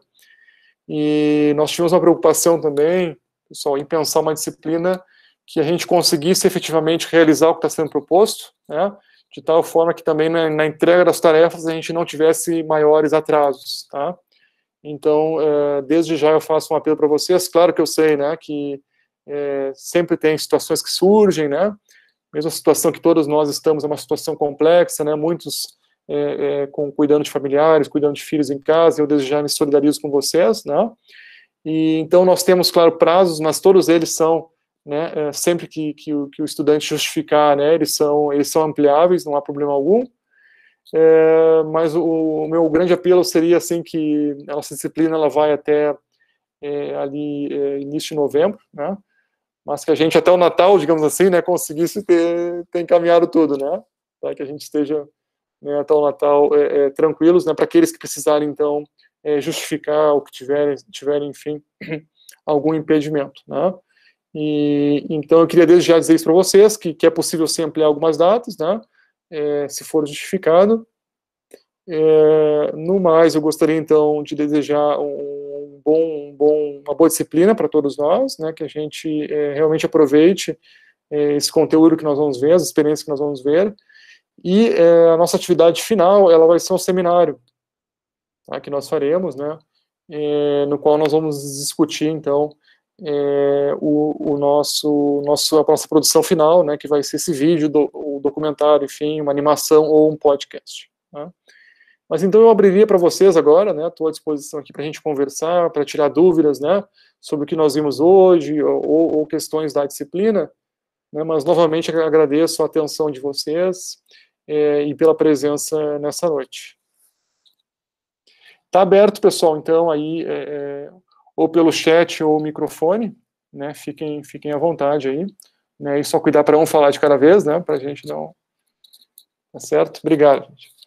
E nós tivemos uma preocupação também, pessoal, em pensar uma disciplina que a gente conseguisse efetivamente realizar o que está sendo proposto, né, de tal forma que também na entrega das tarefas a gente não tivesse maiores atrasos, tá? Então, desde já eu faço um apelo para vocês. Claro que eu sei, né, que sempre tem situações que surgem, né, mesmo a situação que todos nós estamos é uma situação complexa, né, muitos cuidando de familiares, cuidando de filhos em casa, eu desde já me solidarizo com vocês, né, e então nós temos, claro, prazos, mas todos eles são, né, sempre que o estudante justificar, né, eles são ampliáveis, não há problema algum. Mas o meu grande apelo seria, assim, que a nossa disciplina ela vai até ali início de novembro, né, mas que a gente até o Natal, digamos assim, né, conseguisse ter encaminhado tudo, né, para que a gente esteja, né, até o Natal tranquilos, né, para aqueles que precisarem, então, justificar o que tiverem, enfim, algum impedimento, né. E então eu queria desde já dizer isso para vocês, que é possível sim ampliar algumas datas, né, se for justificado. No mais, eu gostaria então de desejar uma boa disciplina para todos nós, né, que a gente realmente aproveite esse conteúdo que nós vamos ver, as experiências que nós vamos ver, e a nossa atividade final, ela vai ser um seminário, tá, que nós faremos, né, no qual nós vamos discutir, então, a nossa produção final, né, que vai ser esse vídeo, o documentário, enfim, uma animação ou um podcast. Tá? Mas então eu abriria para vocês agora, né, estou à disposição aqui para a gente conversar, para tirar dúvidas, né, sobre o que nós vimos hoje, ou questões da disciplina, né, mas novamente agradeço a atenção de vocês e pela presença nessa noite. Está aberto, pessoal, então, aí, ou pelo chat ou microfone, né, fiquem à vontade aí, né, e só cuidar para um falar de cada vez, né, para a gente não... Tá certo? Obrigado, gente.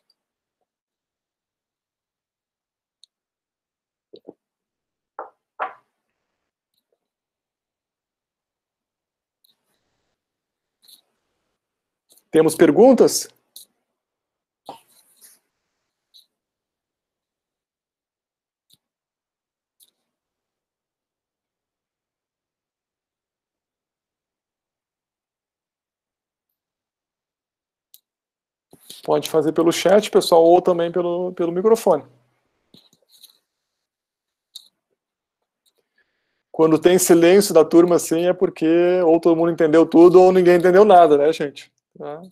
Temos perguntas? Pode fazer pelo chat, pessoal, ou também pelo microfone. Quando tem silêncio da turma, assim, é porque ou todo mundo entendeu tudo ou ninguém entendeu nada, né, gente? Tá?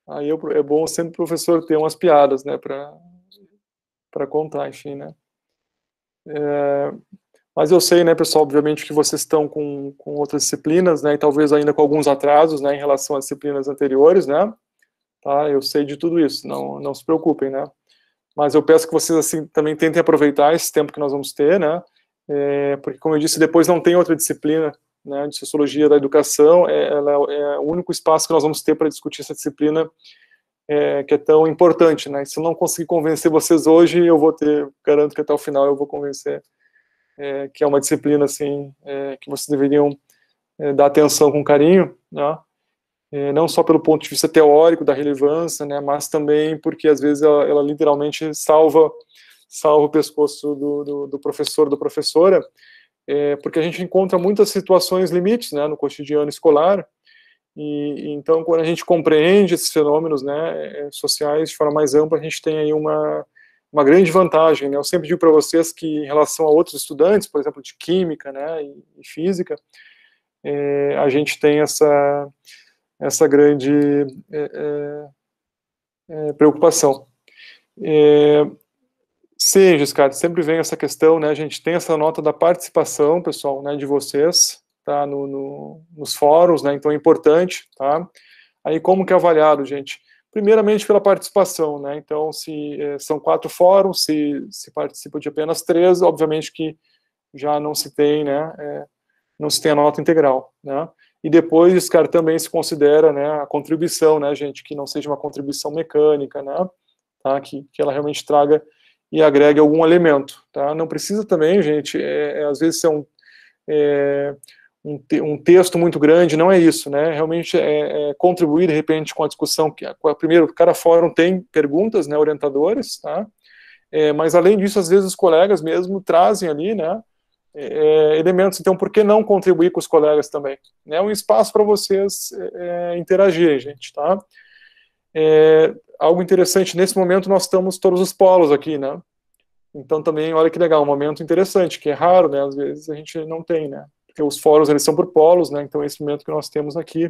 Aí é bom sempre o professor ter umas piadas, né, para contar, enfim, né. Mas eu sei, né, pessoal, obviamente que vocês estão com outras disciplinas, né, e talvez ainda com alguns atrasos, né, em relação às disciplinas anteriores, né, tá, eu sei de tudo isso, não se preocupem, né, mas eu peço que vocês, assim, também tentem aproveitar esse tempo que nós vamos ter, né, porque, como eu disse, depois não tem outra disciplina, né, de Sociologia da Educação, ela é o único espaço que nós vamos ter para discutir essa disciplina que é tão importante, né, e se eu não conseguir convencer vocês hoje, garanto que até o final eu vou convencer que é uma disciplina, assim, que vocês deveriam dar atenção com carinho, né, não só pelo ponto de vista teórico da relevância, né, mas também porque, às vezes, ela literalmente salva o pescoço do professor, da professora, porque a gente encontra muitas situações limites, né, no cotidiano escolar, e então, quando a gente compreende esses fenômenos, né, sociais de forma mais ampla, a gente tem aí uma grande vantagem, né? Eu sempre digo para vocês que, em relação a outros estudantes, por exemplo, de química, né, e física, a gente tem essa grande preocupação. Sim, Giscard, sempre vem essa questão, né, a gente tem essa nota da participação, pessoal, né, de vocês, tá, nos fóruns, né, então é importante, tá? Aí como que é avaliado, gente? Primeiramente pela participação, né, então se são 4 fóruns, se participa de apenas 3, obviamente que já não se tem, né, não se tem a nota integral, né, e depois, Giscard, também se considera, né, a contribuição, né, gente, que não seja uma contribuição mecânica, né, tá, que ela realmente traga e agregue algum elemento, tá? Não precisa também, gente, às vezes ser um texto muito grande, não é isso, né? Realmente contribuir, de repente, com a discussão, primeiro, cada fórum tem perguntas, né, orientadoras, tá? Mas, além disso, às vezes os colegas mesmo trazem ali, né, elementos, então, por que não contribuir com os colegas também? É um espaço para vocês interagirem, gente, tá? Algo interessante, nesse momento nós estamos todos os polos aqui, né? Então também, olha que legal, um momento interessante, que é raro, né? Às vezes a gente não tem, né? Porque os fóruns, eles são por polos, né? Então esse momento que nós temos aqui,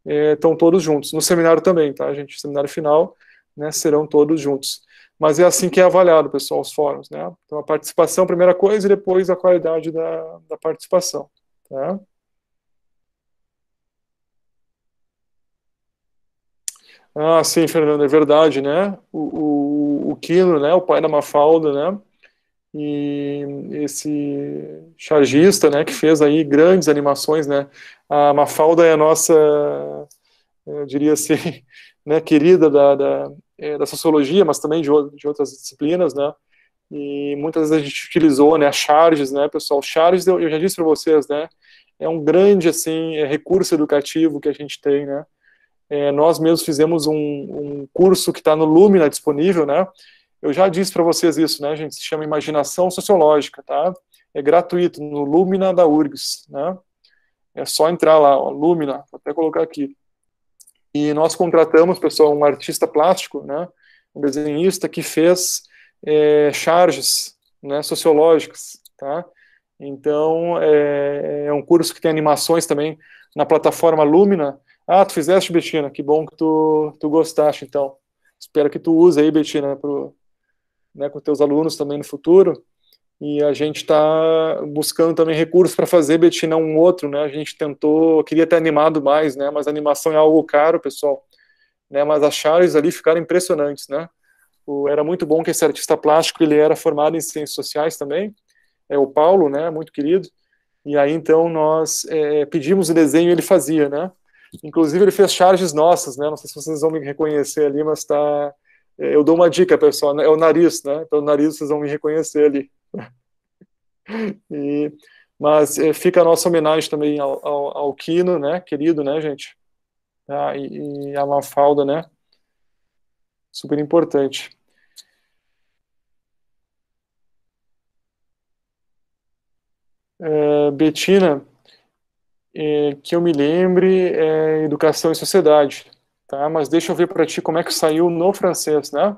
estão todos juntos. No seminário também, tá, gente? Seminário final, né? Serão todos juntos. Mas é assim que é avaliado, pessoal, os fóruns, né? Então a participação, primeira coisa, e depois a qualidade da participação, tá? Ah, sim, Fernando, é verdade, né? O Quino, né? O pai da Mafalda, né? E esse chargista, né? Que fez aí grandes animações, né? A Mafalda é a nossa, eu diria assim, né? Querida da sociologia, mas também de outras disciplinas, né? E muitas vezes a gente utilizou, né? Charges, né, pessoal? Charges, eu já disse para vocês, né? É um grande, assim, recurso educativo que a gente tem, né? Nós mesmos fizemos um curso que está no Lumina disponível, né? Eu já disse para vocês isso, né, gente? Se chama Imaginação Sociológica, tá? É gratuito, no Lumina da URGS, né? É só entrar lá, ó, Lumina, vou até colocar aqui. E nós contratamos, pessoal, um artista plástico, né? Um desenhista que fez charges, né, sociológicas, tá? Então, é um curso que tem animações também na plataforma Lumina. Ah, tu fizeste, Betina, que bom que tu gostaste, então. Espero que tu use aí, Betina, né, com teus alunos também no futuro. E a gente está buscando também recursos para fazer, Betina, um outro, né? A gente queria ter animado mais, né? Mas a animação é algo caro, pessoal, né? Mas as chaves ali ficaram impressionantes, né? Era muito bom que esse artista plástico, ele era formado em ciências sociais também, é o Paulo, né? Muito querido. E aí, então, nós pedimos o desenho e ele fazia, né? Inclusive, ele fez charges nossas, né? Não sei se vocês vão me reconhecer ali, mas tá... Eu dou uma dica, pessoal, né? É o nariz, né? Pelo nariz vocês vão me reconhecer ali. Mas fica a nossa homenagem também ao Quino, né? Querido, né, gente? Tá? E a Mafalda, né? Super importante. Betina, que eu me lembre, Educação e Sociedade, tá? Mas deixa eu ver para ti como é que saiu no francês, né?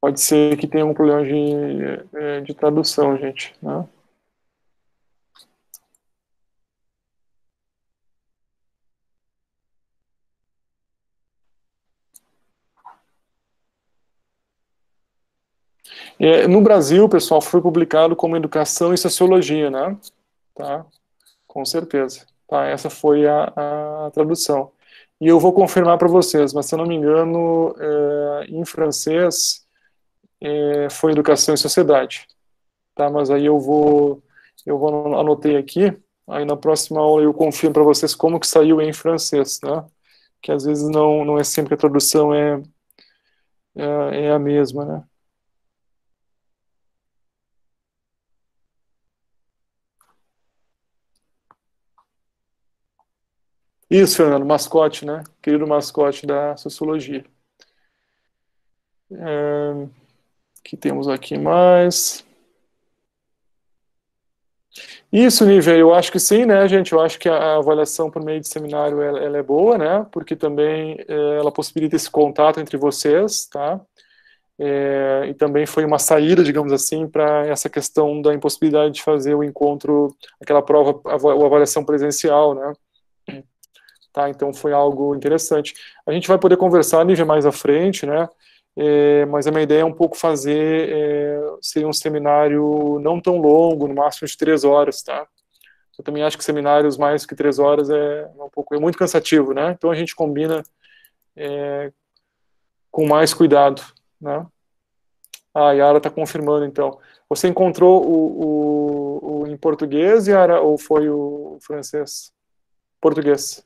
Pode ser que tenha um problema de tradução, gente, né? No Brasil, pessoal, foi publicado como Educação e Sociologia, né? Tá? Com certeza. Tá? Essa foi a tradução. E eu vou confirmar para vocês, mas se eu não me engano, em francês foi Educação e Sociedade. Tá? Mas aí eu vou anotei aqui. Aí na próxima aula eu confirmo para vocês como que saiu em francês, né? Que às vezes não é sempre que a tradução é a mesma, né? Isso, Fernando, mascote, né? Querido mascote da sociologia. Que temos aqui mais? Isso, Nívia, eu acho que sim, né, gente? Eu acho que a avaliação por meio de seminário ela é boa, né? Porque também ela possibilita esse contato entre vocês, tá? E também foi uma saída, digamos assim, para essa questão da impossibilidade de fazer o encontro, aquela prova, a avaliação presencial, né? Tá, então foi algo interessante. A gente vai poder conversar, Nívia, mais à frente, né? Mas a minha ideia é um pouco seria um seminário não tão longo, no máximo de 3 horas, tá? Eu também acho que seminários mais que 3 horas é muito cansativo, né? Então a gente combina com mais cuidado, né? A Yara está confirmando, então. Você encontrou o em português, Yara, ou foi o francês? Português.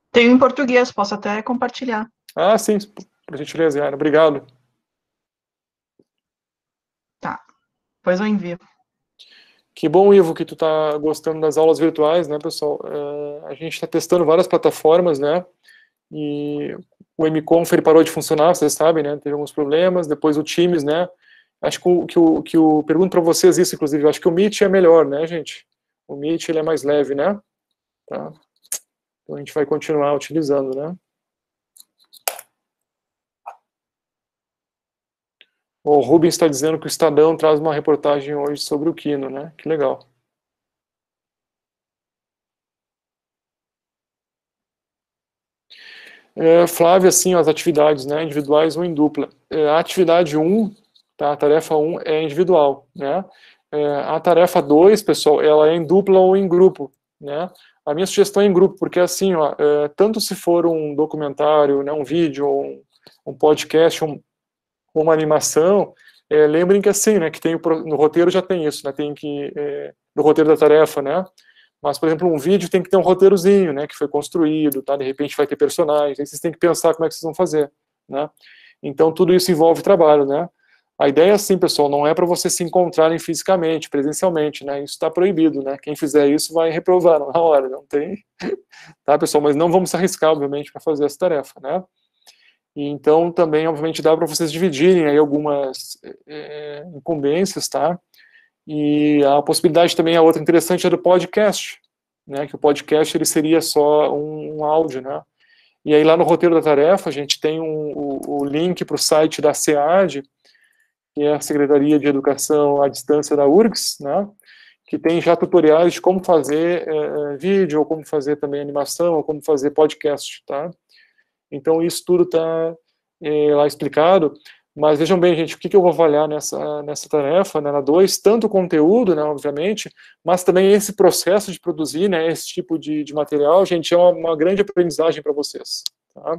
Tem em português, posso até compartilhar. Ah, sim, por gentileza, Yara. Obrigado. Tá, depois eu envio. Que bom, Ivo, que tu tá gostando das aulas virtuais, né, pessoal? A gente está testando várias plataformas, né? E o MConfer parou de funcionar, vocês sabem, né? Teve alguns problemas. Depois o Teams, né? Acho que o pergunto para vocês isso, inclusive. Eu acho que o Meet é melhor, né, gente? O Meet ele é mais leve, né? Tá? Então a gente vai continuar utilizando, né? O Rubens está dizendo que o Estadão traz uma reportagem hoje sobre o Quino, né? Que legal. Flávia, assim, as atividades, né, individuais ou em dupla. A atividade 1, tá, a tarefa 1 é individual, né? A tarefa 2, pessoal, ela é em dupla ou em grupo, né? A minha sugestão é em grupo, porque assim, ó, tanto se for um documentário, né, um vídeo, um podcast, uma animação, lembrem que assim, né, que tem no roteiro já tem isso, né, tem que, no roteiro da tarefa, né? Mas, por exemplo, um vídeo tem que ter um roteirozinho, né, que foi construído, tá? De repente vai ter personagens, aí vocês têm que pensar como é que vocês vão fazer, né? Então, tudo isso envolve trabalho, né? A ideia, assim, pessoal, não é para vocês se encontrarem fisicamente, presencialmente, né? Isso está proibido, né? Quem fizer isso vai reprovar na hora, não tem... Tá, pessoal? Mas não vamos se arriscar, obviamente, para fazer essa tarefa, né? E, então, também, obviamente, dá para vocês dividirem aí algumas incumbências, tá? E a possibilidade também, a outra interessante, é do podcast, né, que o podcast ele seria só um áudio, né? E aí lá no roteiro da tarefa a gente tem o link para o site da SEAD, que é a Secretaria de Educação à Distância da URGS, né, que tem já tutoriais de como fazer vídeo, ou como fazer também animação, ou como fazer podcast, tá? Então isso tudo está lá explicado, mas vejam bem, gente, o que eu vou avaliar nessa tarefa, né, na 2, tanto o conteúdo, né, obviamente, mas também esse processo de produzir, né, esse tipo de material, gente, é uma grande aprendizagem para vocês, tá?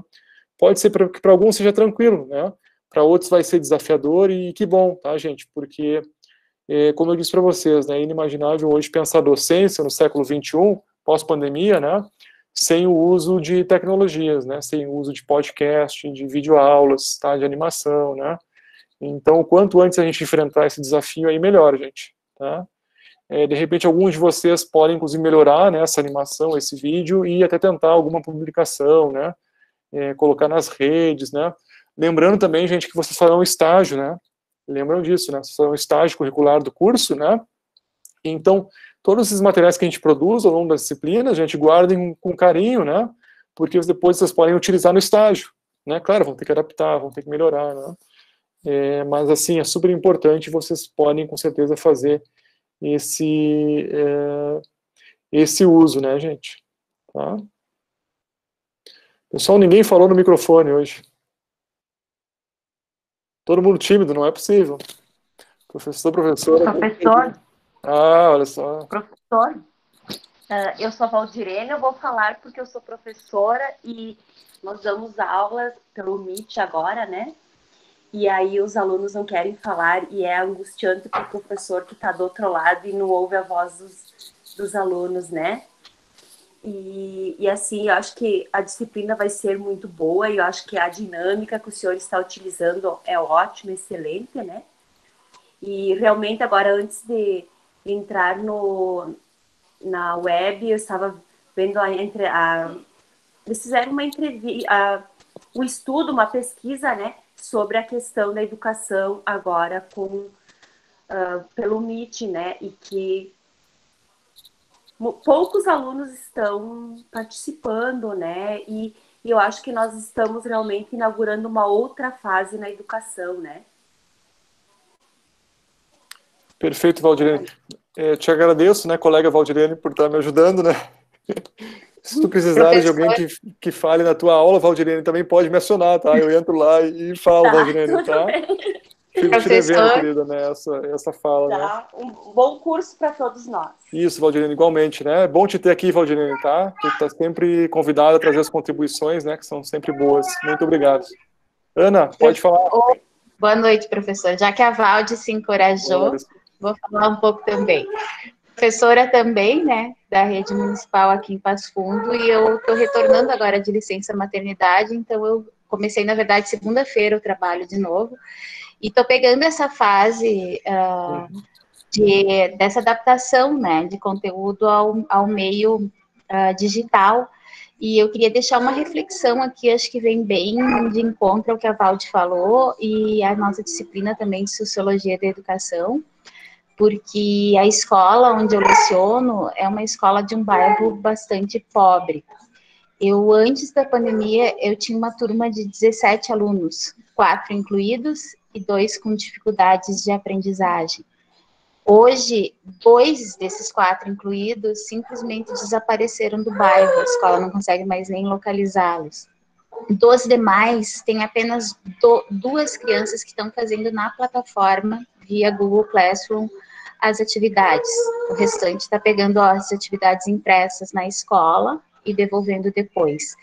Pode ser que para alguns seja tranquilo, né, para outros vai ser desafiador, e que bom, tá, gente, porque, como eu disse para vocês, né, é inimaginável hoje pensar docência no século XXI, pós-pandemia, né, sem o uso de tecnologias, né, sem o uso de podcast, de videoaulas, tá, de animação, né. Então, quanto antes a gente enfrentar esse desafio aí, melhor, gente, tá. De repente, alguns de vocês podem, inclusive, melhorar, né, essa animação, esse vídeo, e até tentar alguma publicação, né, colocar nas redes, né. Lembrando também, gente, que vocês farão estágio, né, lembram disso, né, vocês farão estágio curricular do curso, né. Então, todos esses materiais que a gente produz ao longo das disciplinas, a gente guardem com carinho, né, porque depois vocês podem utilizar no estágio, né, claro, vão ter que adaptar, vão ter que melhorar, né, mas assim, é super importante, vocês podem com certeza fazer esse uso, né, gente, tá? Pessoal, ninguém falou no microfone hoje. Todo mundo tímido, não é possível. Professora. Professor, Ah, olha só. professor, eu sou a Valdirene, eu vou falar porque eu sou professora e nós damos aulas pelo Meet agora, né? E aí os alunos não querem falar e é angustiante para o professor que está do outro lado e não ouve a voz dos alunos, né? E assim, eu acho que a disciplina vai ser muito boa e eu acho que a dinâmica que o senhor está utilizando é ótima, excelente, né? E realmente agora, antes de entrar na web, eu estava vendo eles fizeram uma entrevista, um estudo, uma pesquisa, né, sobre a questão da educação agora pelo Meet, né, e que poucos alunos estão participando, né, e eu acho que nós estamos realmente inaugurando uma outra fase na educação, né. Perfeito, Valdirene. Te agradeço, né, colega Valdirene, por estar me ajudando, né. Se tu precisares de alguém que fale na tua aula, Valdirene, também pode me acionar, tá? Eu entro lá e falo, Valdirene, tá? Fico te devendo, querida, né, essa fala, tá, né? Um bom curso para todos nós. Isso, Valdirene, igualmente, né? É bom te ter aqui, Valdirene, tá? Tu tá sempre convidada a trazer as contribuições, né, que são sempre boas. Muito obrigado. Ana, pode falar. Boa noite, professor. Já que a Valde se encorajou, vou falar um pouco também. Professora também, né, da rede municipal aqui em Passo Fundo, e eu estou retornando agora de licença maternidade, então eu comecei, na verdade, segunda-feira o trabalho de novo, e estou pegando essa fase dessa adaptação, né, de conteúdo ao meio digital, e eu queria deixar uma reflexão aqui, acho que vem bem de encontro ao que a Valde falou, e a nossa disciplina também de Sociologia da Educação, porque a escola onde eu leciono é uma escola de um bairro bastante pobre. Antes da pandemia, eu tinha uma turma de 17 alunos, 4 incluídos e 2 com dificuldades de aprendizagem. Hoje, 2 desses 4 incluídos simplesmente desapareceram do bairro, a escola não consegue mais nem localizá-los. Dos demais, tem apenas 2 crianças que estão fazendo na plataforma, via Google Classroom, as atividades. O restante está pegando as atividades impressas na escola e devolvendo depois.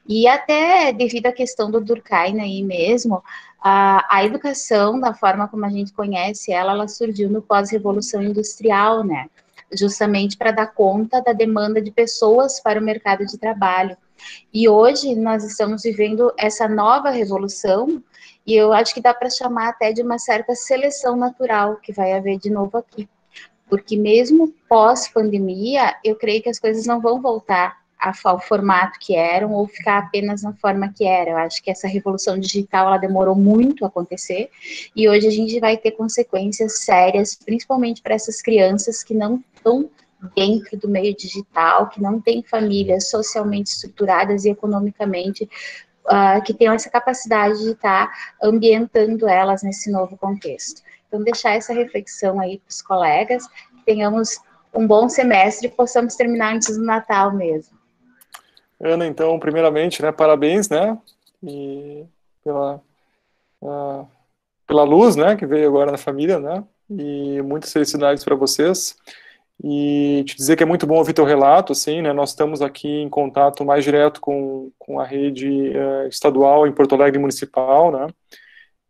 E até devido à questão do Durkheim aí mesmo, a educação, da forma como a gente conhece ela surgiu no pós-revolução industrial, né? Justamente para dar conta da demanda de pessoas para o mercado de trabalho. E hoje nós estamos vivendo essa nova revolução, e eu acho que dá para chamar até de uma certa seleção natural que vai haver de novo aqui. Porque mesmo pós-pandemia, eu creio que as coisas não vão voltar ao formato que eram ou ficar apenas na forma que era. Eu acho que essa revolução digital, ela demorou muito a acontecer, e hoje a gente vai ter consequências sérias, principalmente para essas crianças que não estão dentro do meio digital, que não têm famílias socialmente estruturadas e economicamente que tenham essa capacidade de estar ambientando elas nesse novo contexto. Então, deixar essa reflexão aí para os colegas, que tenhamos um bom semestre e possamos terminar antes do Natal mesmo. Ana, então, primeiramente, né, parabéns, né, e pela luz, né, que veio agora na família, né, e muitas felicidades para vocês. E te dizer que é muito bom ouvir teu relato, assim, né, nós estamos aqui em contato mais direto com a rede estadual em Porto Alegre municipal, né,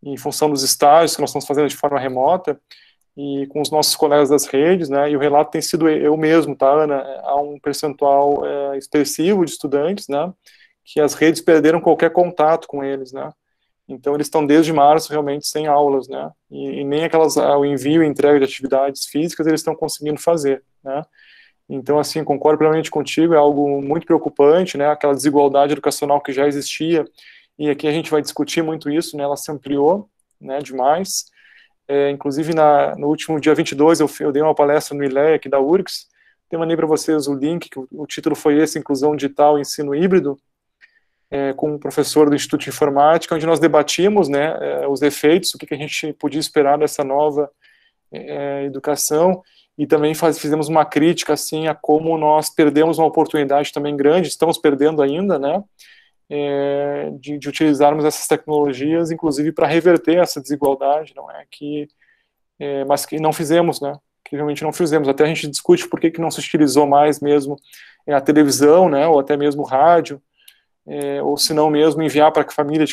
em função dos estágios que nós estamos fazendo de forma remota, e com os nossos colegas das redes, né, e o relato tem sido eu mesmo, tá, Ana? Há um percentual expressivo de estudantes, né, que as redes perderam qualquer contato com eles, né, então eles estão desde março realmente sem aulas, né, e nem o envio e entrega de atividades físicas eles estão conseguindo fazer, né, então, assim, concordo plenamente contigo, é algo muito preocupante, né, aquela desigualdade educacional que já existia, e aqui a gente vai discutir muito isso, né, ela se ampliou, né, demais. Inclusive no último dia 22 eu dei uma palestra no ILEA aqui da URGS, eu mandei para vocês o link, que o título foi esse, Inclusão Digital e Ensino Híbrido, com um professor do Instituto de Informática, onde nós debatimos, né, os efeitos, o que a gente podia esperar dessa nova educação, e também fizemos uma crítica, assim, a como nós perdemos uma oportunidade também grande, estamos perdendo ainda, né, de utilizarmos essas tecnologias, inclusive para reverter essa desigualdade, não é que, mas que não fizemos, né? Que realmente não fizemos. Até a gente discute por que não se utilizou mais mesmo a televisão, né? Ou até mesmo o rádio, ou se não mesmo enviar para a família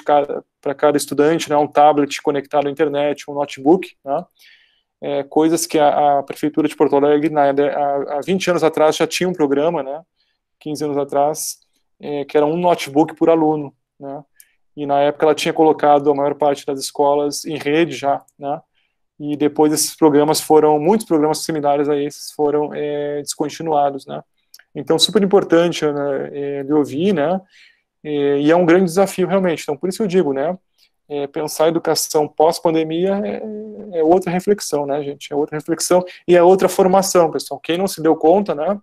para cada estudante, né? Um tablet conectado à internet, um notebook, né? Coisas que a prefeitura de Porto Alegre há 20 anos atrás já tinha um programa, né? 15 anos atrás, que era um notebook por aluno, né, e na época ela tinha colocado a maior parte das escolas em rede já, né, e depois muitos programas similares a esses foram descontinuados, né, então super importante, né, de ouvir, né, e é um grande desafio realmente, então por isso eu digo, né, pensar a educação pós-pandemia é outra reflexão, né, gente, é outra reflexão e é outra formação, pessoal, quem não se deu conta, né,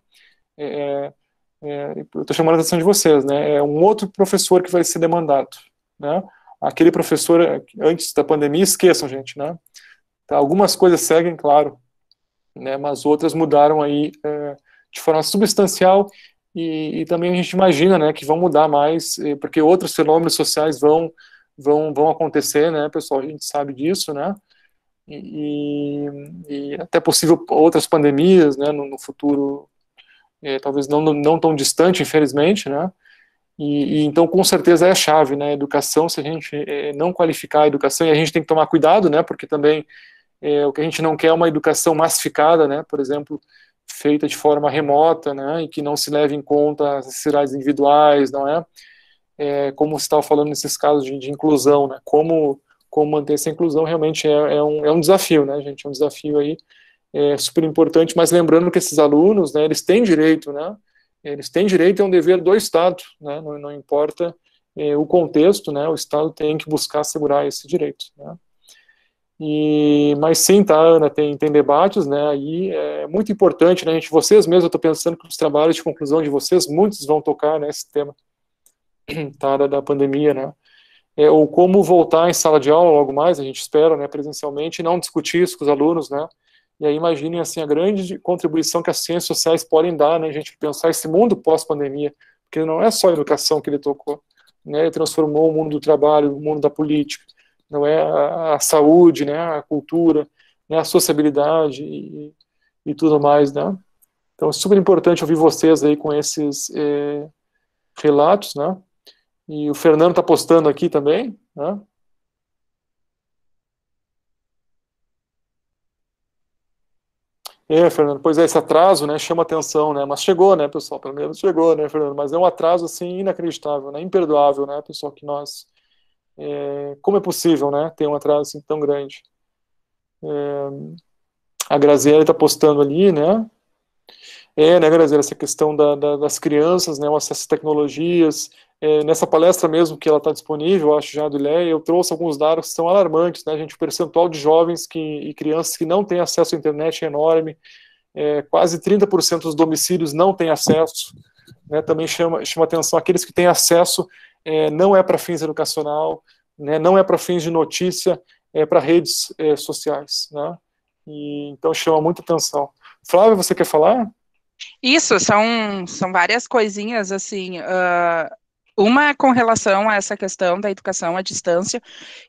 eu estou chamando a atenção de vocês, né, é um outro professor que vai ser demandado, né, aquele professor antes da pandemia, esqueçam, gente, né, tá, algumas coisas seguem, claro, né, mas outras mudaram aí de forma substancial e também a gente imagina, né, que vão mudar mais, porque outros fenômenos sociais vão acontecer, né, pessoal, a gente sabe disso, né, e até possível outras pandemias, né, no futuro, talvez não tão distante, infelizmente, né, e então com certeza é a chave, né, a educação, se a gente não qualificar a educação, e a gente tem que tomar cuidado, né, porque também o que a gente não quer é uma educação massificada, né, por exemplo, feita de forma remota, né, e que não se leve em conta as necessidades individuais, não é, como você estava falando nesses casos de inclusão, né, como manter essa inclusão realmente é um desafio, né, gente, é um desafio aí, super importante, mas lembrando que esses alunos, né, eles têm direito, né, eles têm direito e é um dever do Estado, né, não importa o contexto, né, o Estado tem que buscar assegurar esse direito, né. Mas sim, tá, Ana, tem debates, né, aí é muito importante, né, vocês mesmos, eu estou pensando que os trabalhos de conclusão de vocês, muitos vão tocar nesse tema, tá, da pandemia, né, ou como voltar em sala de aula logo mais, a gente espera, né, presencialmente, e não discutir isso com os alunos, né. E aí imaginem, assim, a grande contribuição que as ciências sociais podem dar, né, gente, pensar esse mundo pós-pandemia, porque não é só a educação que ele tocou, né, ele transformou o mundo do trabalho, o mundo da política, não é a saúde, né, a cultura, né, a sociabilidade e tudo mais, né. Então é super importante ouvir vocês aí com esses relatos, né, e o Fernando está postando aqui também, né. Fernando, pois esse atraso, né, chama atenção, né, mas chegou, né, pessoal, pelo menos chegou, né, Fernando, mas é um atraso, assim, inacreditável, né, imperdoável, né, pessoal, que nós, como é possível, né, ter um atraso assim tão grande? A Graziella está postando ali, né, né, Graziella, essa questão das crianças, né, o acesso às tecnologias, nessa palestra mesmo que ela está disponível, acho já do ILEA, eu trouxe alguns dados que são alarmantes, né, gente, o percentual de jovens e crianças que não têm acesso à internet é enorme, quase 30% dos domicílios não têm acesso, né, também chama atenção, aqueles que têm acesso não é para fins educacional, né, não é para fins de notícia, é para redes sociais, né, e então chama muita atenção. Flávia, você quer falar? Isso, são várias coisinhas, assim, uma com relação a essa questão da educação à distância,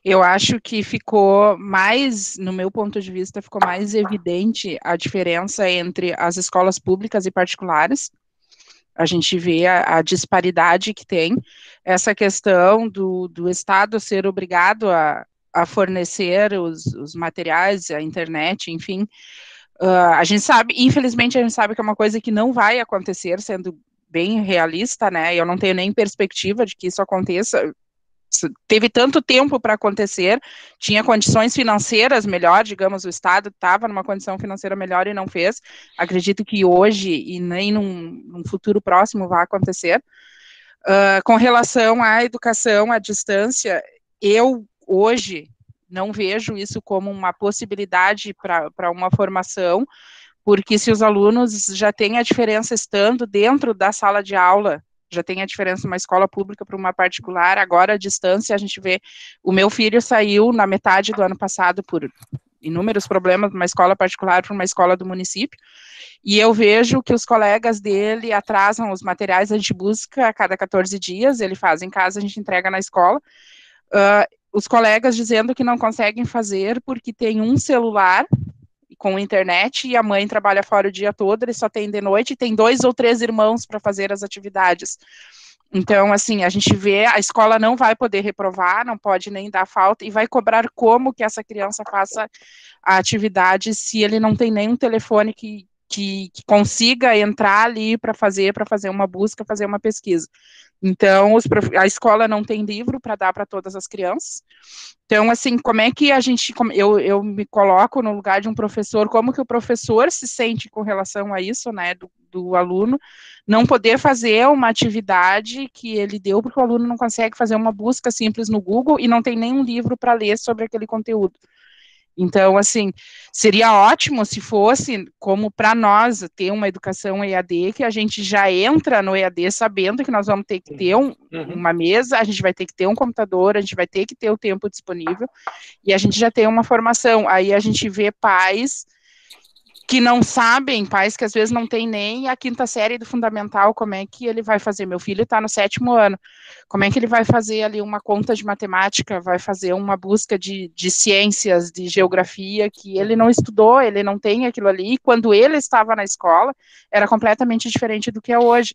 eu acho que ficou mais, no meu ponto de vista, ficou mais evidente a diferença entre as escolas públicas e particulares. A gente vê a disparidade que tem, essa questão do Estado ser obrigado a fornecer os materiais, a internet, enfim. A gente sabe, infelizmente, a gente sabe que é uma coisa que não vai acontecer, sendo bem realista, né? Eu não tenho nem perspectiva de que isso aconteça. Teve tanto tempo para acontecer, tinha condições financeiras melhor, digamos, o Estado estava numa condição financeira melhor e não fez. Acredito que hoje e nem num futuro próximo vai acontecer. Com relação à educação à distância, eu hoje não vejo isso como uma possibilidade para uma formação, porque se os alunos já têm a diferença estando dentro da sala de aula, já tem a diferença uma escola pública para uma particular, agora a distância, a gente vê, o meu filho saiu na metade do ano passado por inúmeros problemas de uma escola particular para uma escola do município, e eu vejo que os colegas dele atrasam os materiais, a gente busca a cada 14 dias, ele faz em casa, a gente entrega na escola, os colegas dizendo que não conseguem fazer porque tem um celular com internet e a mãe trabalha fora o dia todo, ele só tem de noite e tem 2 ou 3 irmãos para fazer as atividades. Então, assim, a gente vê, a escola não vai poder reprovar, não pode nem dar falta, e vai cobrar como que essa criança faça a atividade se ele não tem nenhum telefone que consiga entrar ali para fazer uma busca, fazer uma pesquisa. Então, a escola não tem livro para dar para todas as crianças. Então, assim, como é que a gente, eu me coloco no lugar de um professor, como que o professor se sente com relação a isso, né, do aluno, não poder fazer uma atividade que ele deu, porque o aluno não consegue fazer uma busca simples no Google e não tem nenhum livro para ler sobre aquele conteúdo. Então, assim, seria ótimo se fosse, como para nós, ter uma educação EAD, que a gente já entra no EAD sabendo que nós vamos ter que ter uma mesa, a gente vai ter que ter um computador, a gente vai ter que ter o tempo disponível, e a gente já tem uma formação. Aí a gente vê pais que não sabem, pais que às vezes não têm nem a 5ª série do fundamental, como é que ele vai fazer? Meu filho está no 7º ano, como é que ele vai fazer ali uma conta de matemática, vai fazer uma busca de ciências, de geografia, que ele não estudou, ele não tem aquilo ali, e quando ele estava na escola, era completamente diferente do que é hoje.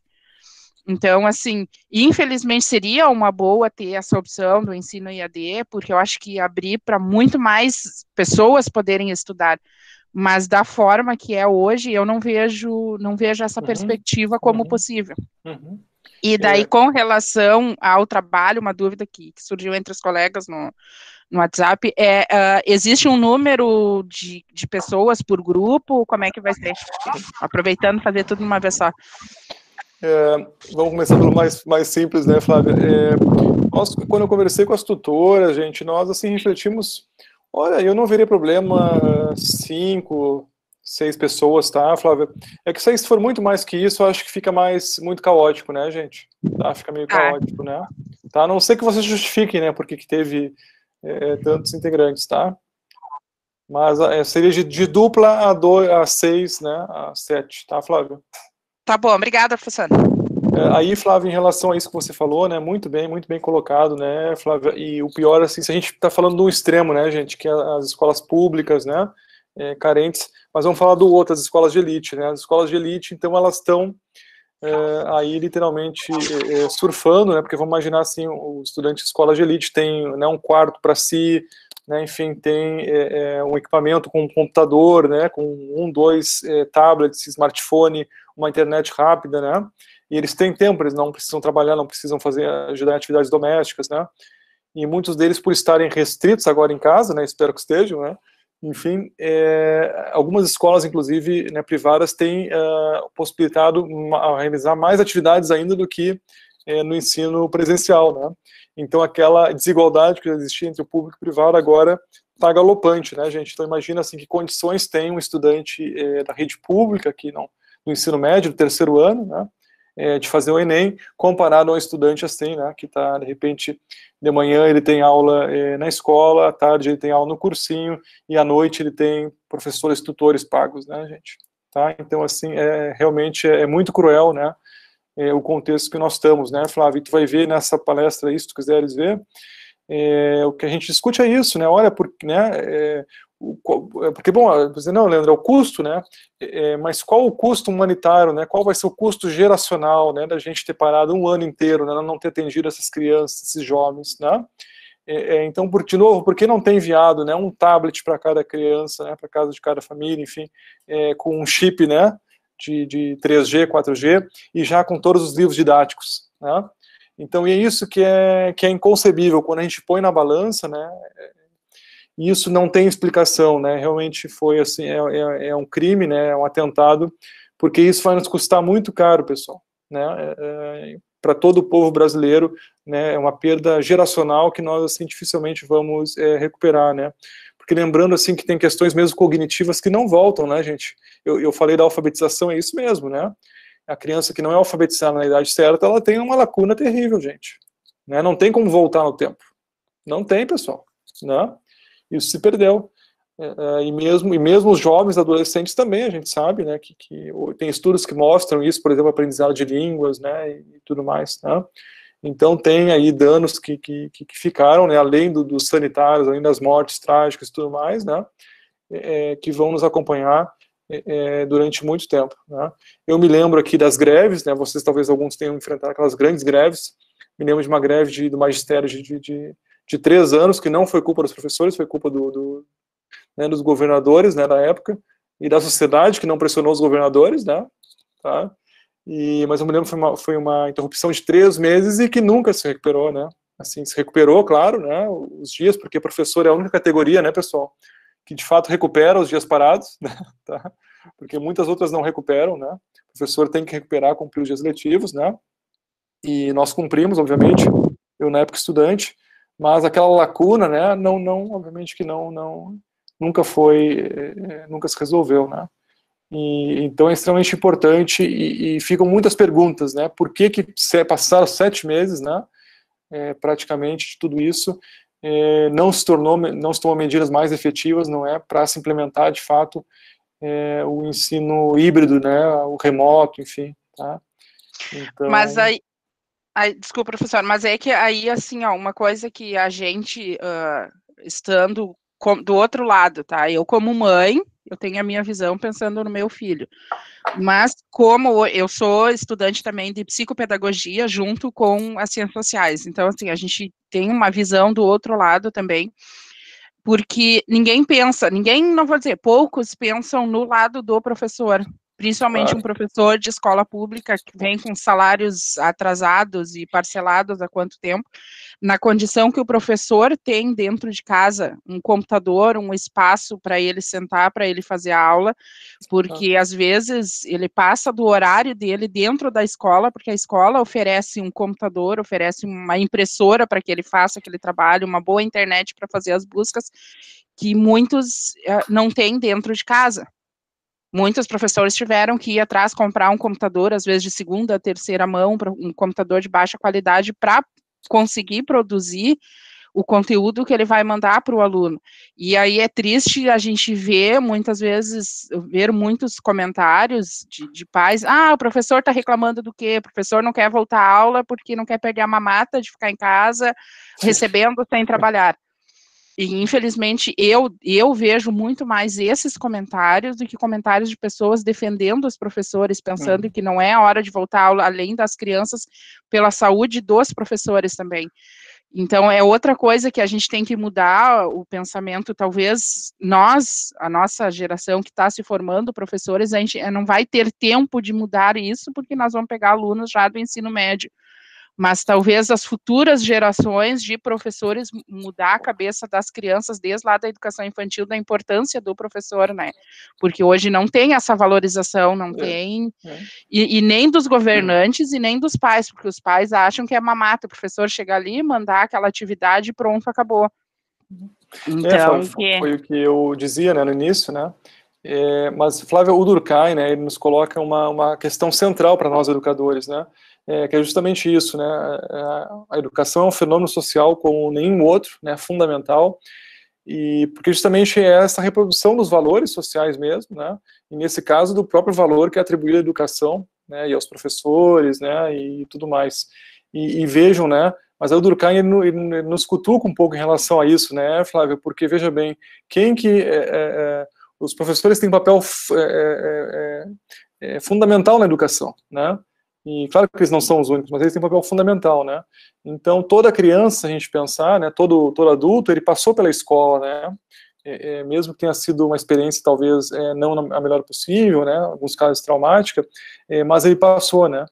Então, assim, infelizmente seria uma boa ter essa opção do ensino EAD, porque eu acho que ia abrir para muito mais pessoas poderem estudar, mas da forma que é hoje, eu não vejo essa perspectiva como possível. E daí, com relação ao trabalho, uma dúvida que surgiu entre os colegas no WhatsApp, existe um número de pessoas por grupo? Como é que vai ser? Aproveitando, fazer tudo de uma vez só. Vamos começar pelo mais simples, né, Flávia? Quando eu conversei com as tutoras, gente, nós, assim, refletimos... Olha, eu não veria problema 5, 6 pessoas, tá, Flávia? É que se for muito mais que isso, eu acho que fica muito caótico, né, gente? Tá? Fica meio caótico, né? Tá? A não ser que vocês justifiquem, né, porque que teve tantos integrantes, tá? Mas seria de dupla a 6, né, a 7, tá, Flávia? Tá bom, obrigada, professora. Aí, Flávia, em relação a isso que você falou, né, muito bem colocado, né, Flávia, e o pior, assim, se a gente está falando de um extremo, né, gente, que é as escolas públicas, né, carentes, mas vamos falar do outro, as escolas de elite, né, as escolas de elite, então, elas estão aí, literalmente, surfando, né, porque vamos imaginar, assim, o estudante de escola de elite tem, né, um quarto para si, né, enfim, tem um equipamento com um computador, né, com 2 tablets, smartphone, uma internet rápida, né, e eles têm tempo, eles não precisam trabalhar, não precisam ajudar em atividades domésticas, né, e muitos deles, por estarem restritos agora em casa, né, espero que estejam, né, enfim, algumas escolas, inclusive, né, privadas, têm possibilitado realizar mais atividades ainda do que no ensino presencial, né, Então, aquela desigualdade que existia entre o público e o privado agora está galopante, né, gente? Então, imagina, assim, que condições tem um estudante da rede pública, aqui no ensino médio, do 3º ano, né, de fazer o Enem, comparado a um estudante assim, né, que está, de repente, de manhã ele tem aula na escola, à tarde ele tem aula no cursinho, e à noite ele tem professores, tutores pagos, né, gente? Tá? Então, assim, realmente é muito cruel, né, o contexto que nós estamos, né, Flávio? E tu vai ver nessa palestra aí, se tu quiseres ver, o que a gente discute é isso, né, olha, né, porque, bom, você não, Leandro, é o custo, né, mas qual o custo humanitário, né, qual vai ser o custo geracional, né, da gente ter parado um ano inteiro, né, não ter atendido essas crianças, esses jovens, né, então, de novo, por que não tem enviado, né, um tablet para cada criança, né, para casa de cada família, enfim, com um chip, né, de 3G, 4G, e já com todos os livros didáticos, né, então, é isso que é inconcebível, quando a gente põe na balança, né, isso não tem explicação, né, realmente foi assim, é um crime, né, é um atentado, porque isso vai nos custar muito caro, pessoal, né, para todo o povo brasileiro, né, é uma perda geracional que nós, assim, dificilmente vamos recuperar, né, porque lembrando, assim, que tem questões mesmo cognitivas que não voltam, né, gente, eu falei da alfabetização, é isso mesmo, né, a criança que não é alfabetizada na idade certa, ela tem uma lacuna terrível, gente, né, não tem como voltar no tempo, não tem, pessoal, né, isso se perdeu, e mesmo os jovens, adolescentes também, a gente sabe, né, que tem estudos que mostram isso, por exemplo, aprendizado de línguas, né, e tudo mais, né, então tem aí danos que ficaram, né, além dos sanitários, além das mortes trágicas e tudo mais, né, que vão nos acompanhar durante muito tempo, né. Eu me lembro aqui das greves, né, vocês talvez alguns tenham enfrentado aquelas grandes greves, me lembro de uma greve do magistério de 3 anos, que não foi culpa dos professores, foi culpa né, dos governadores, né, da época, e da sociedade, que não pressionou os governadores, né, tá, mas eu me lembro que foi uma interrupção de 3 meses e que nunca se recuperou, né, assim, se recuperou, claro, né, os dias, porque professor é a única categoria, né, pessoal, que de fato recupera os dias parados, né, tá, porque muitas outras não recuperam, né, o professor tem que recuperar, cumprir os dias letivos, né, e nós cumprimos, obviamente, eu na época estudante, mas aquela lacuna, né, obviamente que nunca se resolveu, né, então é extremamente importante, e ficam muitas perguntas, né, por que passaram 7 meses, né, praticamente de tudo isso, não se tomou medidas mais efetivas, não é, para se implementar de fato o ensino híbrido, né, o remoto, enfim, tá, então... Mas aí, desculpa, professor, mas é que aí, assim, ó, uma coisa que a gente, estando do outro lado, tá, eu como mãe, eu tenho a minha visão pensando no meu filho, mas como eu sou estudante também de psicopedagogia junto com as ciências sociais, então, assim, a gente tem uma visão do outro lado também, porque não vou dizer, poucos pensam no lado do professor, principalmente um professor de escola pública que vem com salários atrasados e parcelados há quanto tempo, na condição que o professor tem dentro de casa, um computador, um espaço para ele sentar, para ele fazer a aula, porque às vezes ele passa do horário dele dentro da escola, porque a escola oferece um computador, oferece uma impressora para que ele faça aquele trabalho, uma boa internet para fazer as buscas, que muitos não têm dentro de casa. Muitos professores tiveram que ir atrás comprar um computador, às vezes de segunda, terceira mão, um computador de baixa qualidade, para conseguir produzir o conteúdo que ele vai mandar para o aluno. E aí é triste a gente ver, muitas vezes, muitos comentários de pais, o professor está reclamando do quê? O professor não quer voltar à aula porque não quer perder a mamata de ficar em casa, recebendo sem trabalhar. E, infelizmente, eu vejo muito mais esses comentários do que comentários de pessoas defendendo os professores, pensando que não é a hora de voltar à aula, além das crianças, pela saúde dos professores também. Então, é outra coisa que a gente tem que mudar o pensamento, talvez a nossa geração que está se formando, professores, a gente não vai ter tempo de mudar isso, porque nós vamos pegar alunos já do ensino médio. mas talvez as futuras gerações de professores mudar a cabeça das crianças desde lá da educação infantil, da importância do professor, né? Porque hoje não tem essa valorização, não tem, e nem dos governantes e nem dos pais, porque os pais acham que é mamata, o professor chegar ali, mandar aquela atividade e pronto, acabou. Então, foi o que eu dizia, né, no início, né? Mas, Flávia, o Durkheim, né, ele nos coloca uma questão central para nós educadores, né? Que é justamente isso, né? A educação é um fenômeno social como nenhum outro, né? Fundamental, e porque justamente é essa reprodução dos valores sociais mesmo, né? E nesse caso do próprio valor que é atribuído à educação, né? E aos professores, né? E tudo mais. E vejam, né? Mas o Durkheim ele nos cutuca um pouco em relação a isso, né, Flávia? Porque veja bem, os professores têm um papel fundamental na educação, né? E claro que eles não são os únicos, mas eles têm um papel fundamental, né? Então, toda criança, a gente pensar, né, todo adulto, ele passou pela escola, né? Mesmo que tenha sido uma experiência, talvez, não a melhor possível, né? Em alguns casos traumática, mas ele passou, né?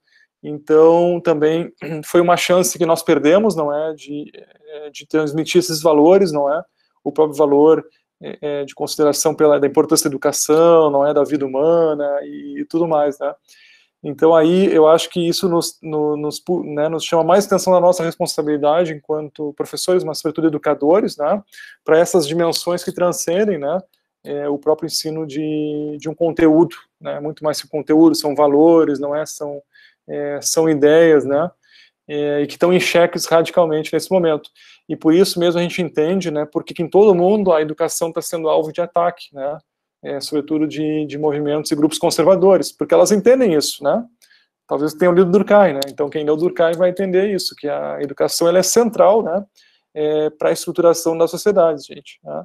Então, também foi uma chance que nós perdemos, não é? De transmitir esses valores, não é? O próprio valor de consideração da importância da educação, não é? Da vida humana e tudo mais, né? Então aí eu acho que isso nos chama mais atenção da nossa responsabilidade enquanto professores, mas sobretudo educadores, né, para essas dimensões que transcendem, né, o próprio ensino de um conteúdo, né, muito mais que conteúdo, são valores, não é, são ideias, né, e que estão em xeques radicalmente nesse momento. E por isso mesmo a gente entende, né, porque em todo mundo a educação está sendo alvo de ataque, né, sobretudo de movimentos e grupos conservadores, porque elas entendem isso, né? Talvez tenham lido Durkheim, né? Então quem leu Durkheim vai entender isso, que a educação ela é central, né? Para a estruturação da sociedade, gente. Né?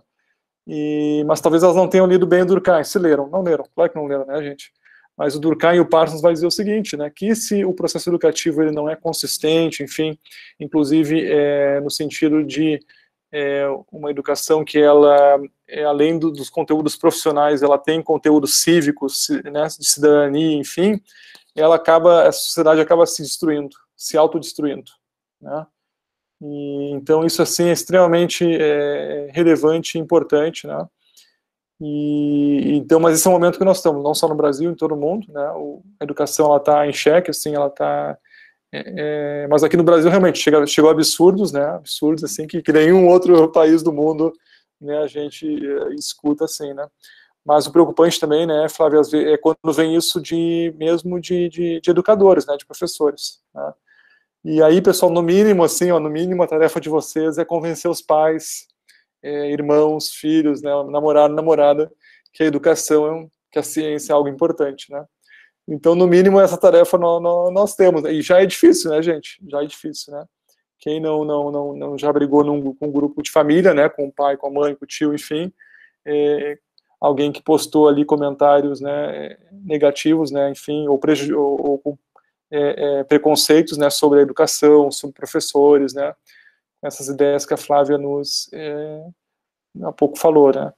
Mas talvez elas não tenham lido bem o Durkheim. Se leram? Não leram. Claro que não leram, né, gente? Mas o Durkheim e o Parsons vai dizer o seguinte, né? Que se o processo educativo ele não é consistente, enfim, inclusive no sentido de uma educação que ela, além dos conteúdos profissionais, ela tem conteúdos cívicos, né, de cidadania, enfim, a sociedade acaba se destruindo, se autodestruindo, né? E, então isso assim é extremamente relevante e importante, né? Então, mas esse é o momento que nós estamos, não só no Brasil, em todo o mundo, né? A educação ela está em xeque, assim, ela está mas aqui no Brasil realmente chegou a absurdos, né? Absurdos assim que nenhum outro país do mundo, né, a gente escuta assim, né? Mas o preocupante também, né, Flávia, é quando vem isso mesmo de educadores, né, de professores, né? E aí, pessoal, no mínimo assim, no mínimo a tarefa de vocês é convencer os pais, irmãos, filhos, né, namorado, namorada, que a educação, que a ciência é algo importante, né? Então, no mínimo, essa tarefa nós temos. E já é difícil, né, gente? Já é difícil, né? Quem não já brigou com um grupo de família, né? Com o pai, com a mãe, com o tio, enfim. Alguém que postou ali comentários, né, negativos, né? Enfim, ou com preconceitos, né? Sobre a educação, sobre professores, né? Essas ideias que a Flávia há pouco falou, né?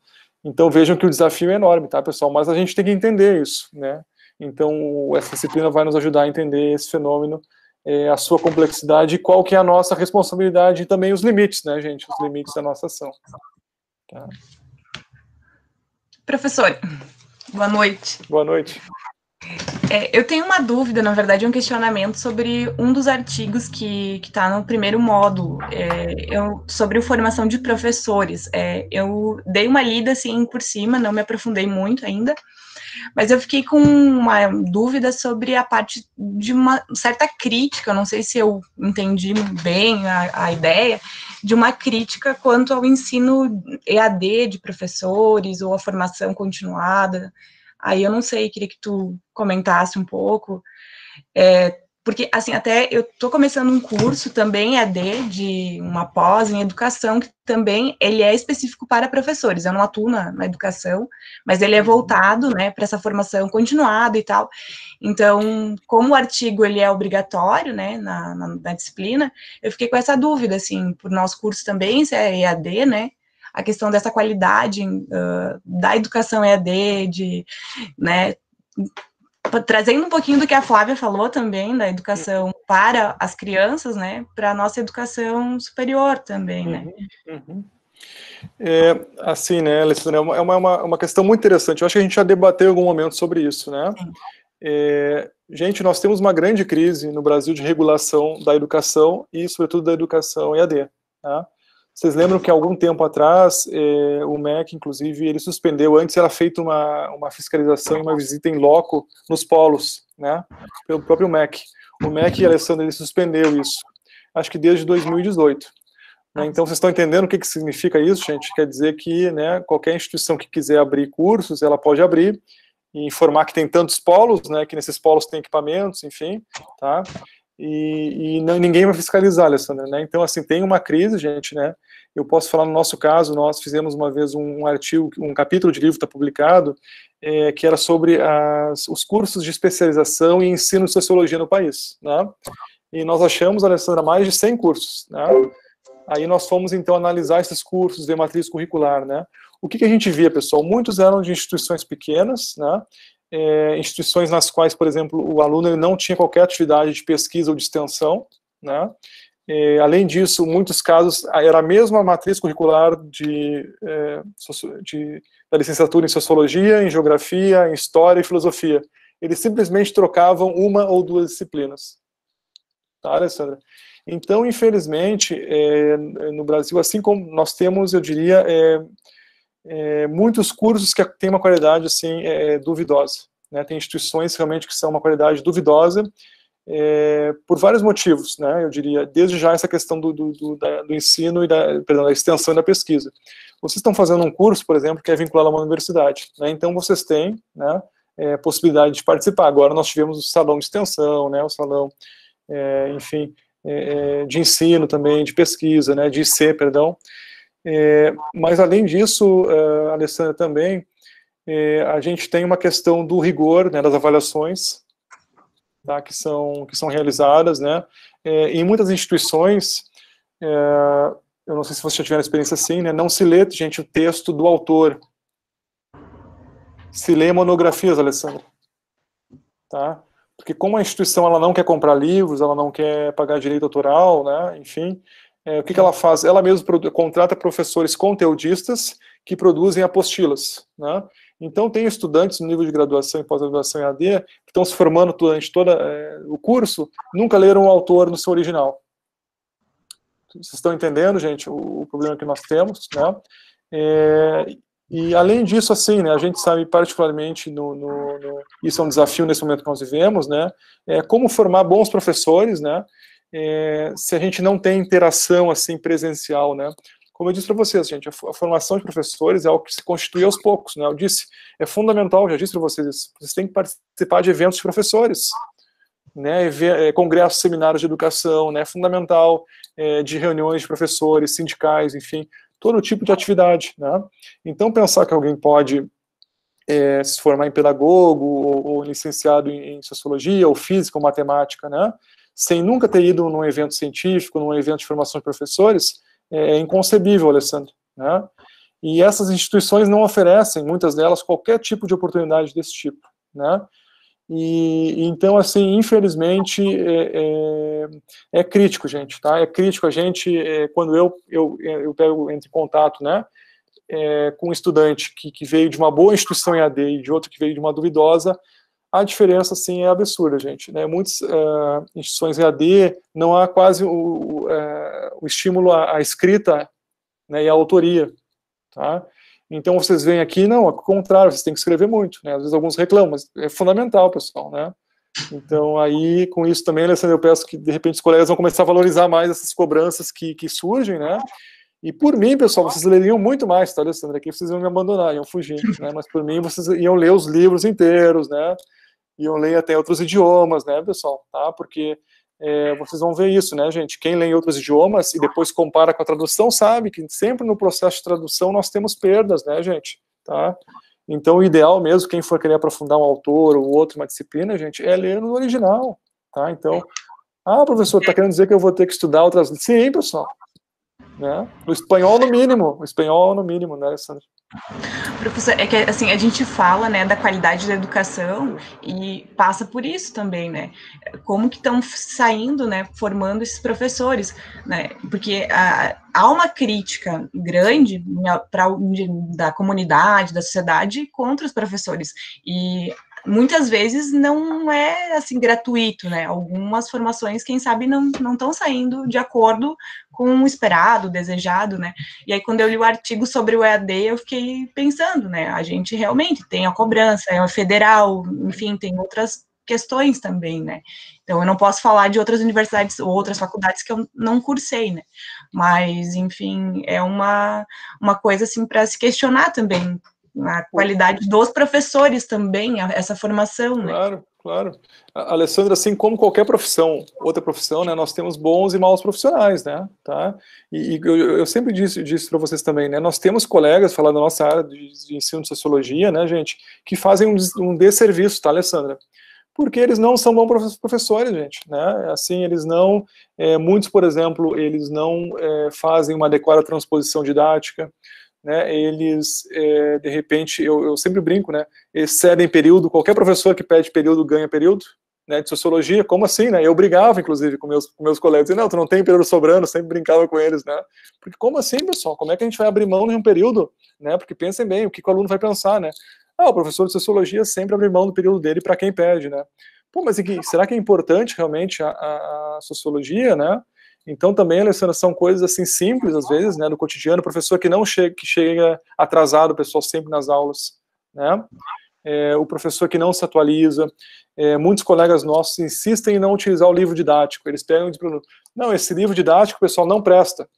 Então, vejam que o desafio é enorme, tá, pessoal? Mas a gente tem que entender isso, né? Então, essa disciplina vai nos ajudar a entender esse fenômeno, a sua complexidade e qual que é a nossa responsabilidade e também os limites, né, gente? Os limites da nossa ação. Tá? Professor, boa noite. Boa noite. Eu tenho uma dúvida, na verdade, um questionamento sobre um dos artigos que está no primeiro módulo, sobre formação de professores. Eu dei uma lida, assim, por cima, não me aprofundei muito ainda, mas eu fiquei com uma dúvida sobre a parte de uma certa crítica, não sei se eu entendi bem a ideia, de uma crítica quanto ao ensino EAD de professores ou a formação continuada. Aí eu não sei, queria que tu comentasse um pouco, porque, assim, até eu estou começando um curso também EAD, de uma pós em educação, que também ele é específico para professores, eu não atuo na educação, mas ele é voltado, né, para essa formação continuada e tal. Então, como o artigo ele é obrigatório, né, na disciplina, eu fiquei com essa dúvida, assim, por nosso curso também, se é EAD, né, a questão dessa qualidade da educação EAD, né, trazendo um pouquinho do que a Flávia falou também, da educação para as crianças, né, para a nossa educação superior também, né. Assim, né, Alessandra, é uma questão muito interessante. Eu acho que a gente já debateu em algum momento sobre isso, né? Gente, nós temos uma grande crise no Brasil de regulação da educação e, sobretudo, da educação EAD. Tá? Vocês lembram que, há algum tempo atrás, o MEC, inclusive, ele suspendeu, antes era feita uma fiscalização e uma visita em loco nos polos, né, pelo próprio MEC. O MEC, Alessandra, ele suspendeu isso, acho que desde 2018. Né? Então, vocês estão entendendo o que significa isso, gente? Quer dizer que, né, qualquer instituição que quiser abrir cursos, ela pode abrir, e informar que tem tantos polos, né, que nesses polos tem equipamentos, enfim, tá? E ninguém vai fiscalizar, Alessandra, né? Então, assim, tem uma crise, gente, né? Eu posso falar no nosso caso, nós fizemos uma vez um artigo, um capítulo de livro está publicado, que era sobre os cursos de especialização e ensino de sociologia no país, né? E nós achamos, Alessandra, mais de 100 cursos, né? Aí nós fomos, então, analisar esses cursos, ver matriz curricular, né? O que a gente via, pessoal? Muitos eram de instituições pequenas, né? Instituições nas quais, por exemplo, o aluno ele não tinha qualquer atividade de pesquisa ou de extensão, né? Além disso, em muitos casos, era a mesma matriz curricular da licenciatura em Sociologia, em Geografia, em História e Filosofia. Eles simplesmente trocavam uma ou duas disciplinas. Tá, Alessandra? Então, infelizmente, no Brasil, assim como nós temos, eu diria, muitos cursos que têm uma qualidade assim, duvidosa. Né? Tem instituições realmente que são uma qualidade duvidosa, por vários motivos, né? Eu diria, desde já essa questão do ensino e da extensão e da pesquisa. Vocês estão fazendo um curso, por exemplo, que é vinculado a uma universidade, né? Então vocês têm, né, possibilidade de participar. Agora nós tivemos o salão de extensão, né, o salão, enfim, de ensino também, de pesquisa, né, de IC, perdão. Mas além disso, Alessandra, também, a gente tem uma questão do rigor, né, das avaliações, tá, que são realizadas, né, em muitas instituições, eu não sei se vocês já tiveram experiência assim, né, não se lê, gente, o texto do autor, se lê monografias, Alessandra, tá, porque como a instituição ela não quer comprar livros, ela não quer pagar direito autoral, né, enfim, o que ela faz? Ela mesma contrata professores conteudistas que produzem apostilas, né? Então, tem estudantes no nível de graduação e pós-graduação em AD que estão se formando durante todo o curso, nunca leram o autor no seu original. Vocês estão entendendo, gente, o problema que nós temos, né? E, além disso, assim, né, a gente sabe particularmente, isso é um desafio nesse momento que nós vivemos, né? Como formar bons professores, né? Se a gente não tem interação, assim, presencial, né? Como eu disse para vocês, gente, a formação de professores é algo que se constitui aos poucos, né? Eu disse, é fundamental, já disse para vocês isso, vocês têm que participar de eventos de professores, né? Congressos, seminários de educação, né? Fundamental, de reuniões de professores, sindicais, enfim, todo tipo de atividade, né? Então, pensar que alguém pode se formar em pedagogo, ou licenciado em sociologia, ou física, ou matemática, né? Sem nunca ter ido num evento científico, num evento de formação de professores, é inconcebível, Alessandro, né? E essas instituições não oferecem, muitas delas, qualquer tipo de oportunidade desse tipo, né? E então, assim, infelizmente, é crítico, gente, tá? É crítico a gente, quando eu entro em contato, né, com um estudante que veio de uma boa instituição EAD e de outro que veio de uma duvidosa, a diferença, assim, é absurda, gente, né? Muitas instituições EAD não há quase o estímulo à escrita, né, e à autoria, tá? Então, vocês veem aqui, não, ao contrário, vocês têm que escrever muito, né? Às vezes alguns reclamam, mas é fundamental, pessoal, né? Então, aí, com isso também, Alessandra, eu peço que, de repente, os colegas vão começar a valorizar mais essas cobranças que surgem, né? E por mim, pessoal, vocês leriam muito mais, tá, Alessandra? Aqui vocês iam me abandonar, iam fugir, né? Mas por mim, vocês iam ler os livros inteiros, né? Iam ler até outros idiomas, né, pessoal? Tá? Porque vocês vão ver isso, né, gente? Quem lê em outros idiomas e depois compara com a tradução sabe que sempre no processo de tradução nós temos perdas, né, gente? Tá? Então, o ideal mesmo, quem for querer aprofundar um autor ou outro, uma disciplina, gente, é ler no original, tá? Então, professor, tá querendo dizer que eu vou ter que estudar outras... Sim, pessoal. né? O espanhol no mínimo, né, Alessandra? Professor, é que assim, a gente fala, né, da qualidade da educação e passa por isso também, né? Como que estão saindo, né, formando esses professores, né? Porque há uma crítica grande da comunidade, da sociedade contra os professores. E muitas vezes não é assim gratuito, né? Algumas formações, quem sabe, não estão saindo de acordo com o esperado, o desejado, né? E aí, quando eu li o artigo sobre o EAD, eu fiquei pensando, né? A gente realmente tem a cobrança, é federal, enfim, tem outras questões também, né? Então, eu não posso falar de outras universidades ou outras faculdades que eu não cursei, né? Mas, enfim, é uma coisa, assim, para se questionar também, a qualidade dos professores também, essa formação, né? Claro, claro. Alessandra, assim como qualquer profissão, outra profissão, né, nós temos bons e maus profissionais, né, tá? E eu sempre disse para vocês também, né, nós temos colegas, falando da nossa área de ensino de sociologia, né, gente, que fazem um desserviço, tá, Alessandra? Porque eles não são bons professores, gente, né, assim, eles não, muitos, por exemplo, eles não fazem uma adequada transposição didática, né, eles, de repente, eu sempre brinco, né, excedem período, qualquer professor que pede período ganha período, né, de sociologia, como assim, né, eu brigava, inclusive, com meus colegas, dizia, não, tu não tem período sobrando, sempre brincava com eles, né, porque como assim, pessoal, como é que a gente vai abrir mão de um período, né, porque pensem bem, o que o aluno vai pensar, né, o professor de sociologia sempre abre mão do período dele para quem pede, né, pô, mas será que é importante realmente a sociologia, né? Então também, Alessandra, são coisas assim simples às vezes, né, do cotidiano, o professor que chega atrasado, o pessoal sempre nas aulas, né? O professor que não se atualiza, muitos colegas nossos insistem em não utilizar o livro didático, eles pegam e dizem, não, esse livro didático, o pessoal não presta,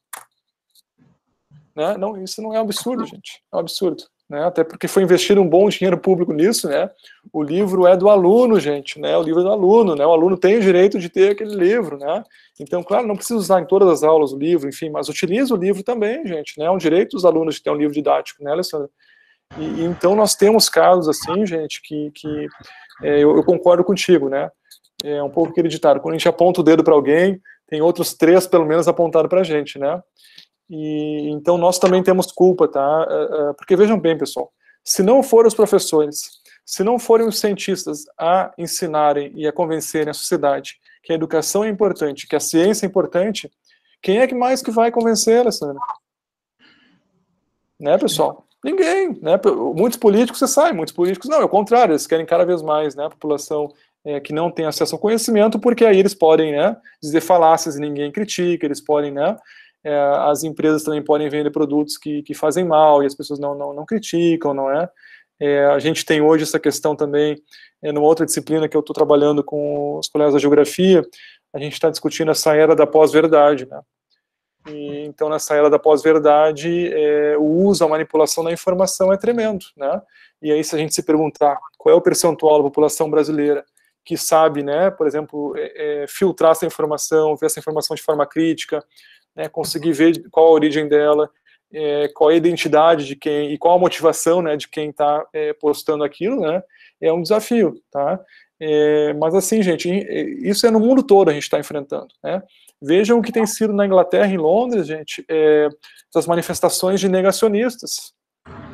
né? Não, isso não é um absurdo, gente, é um absurdo. Né, até porque foi investido um bom dinheiro público nisso, né? O livro é do aluno, gente, né? O livro é do aluno, né? O aluno tem o direito de ter aquele livro, né? Então, claro, não precisa usar em todas as aulas o livro, enfim, mas utiliza o livro também, gente, né? É um direito dos alunos de ter um livro didático, né, Alessandra? E então nós temos casos assim, gente, que eu concordo contigo, né? É um pouco aquele ditado, quando a gente aponta o dedo para alguém, tem outros 3, pelo menos, apontados para a gente, né? E então nós também temos culpa, tá? Porque vejam bem, pessoal, se não forem os professores, se não forem os cientistas a ensinarem e a convencerem a sociedade que a educação é importante, que a ciência é importante, quem é que mais que vai convencer, Alessandra? Né, pessoal? Ninguém, né? Muitos políticos, você sabe, muitos políticos não, é o contrário, eles querem cada vez mais, né, a população que não tem acesso ao conhecimento, porque aí eles podem, né, dizer falácias e ninguém critica, eles podem, né, as empresas também podem vender produtos que fazem mal e as pessoas não criticam, não é? A gente tem hoje essa questão também, numa outra disciplina que eu estou trabalhando com os colegas da geografia, a gente está discutindo essa era da pós-verdade, né? E, então, nessa era da pós-verdade, o uso, a manipulação da informação é tremendo, né? E aí, se a gente se perguntar qual é o percentual da população brasileira que sabe, né, por exemplo, filtrar essa informação, ver essa informação de forma crítica, né, conseguir ver qual a origem dela, qual é a identidade de quem, e qual a motivação, né, de quem está postando aquilo, né, é um desafio, tá? Mas assim, gente, isso é no mundo todo a gente está enfrentando, né? Vejam o que tem sido na Inglaterra e em Londres, gente, essas manifestações de negacionistas,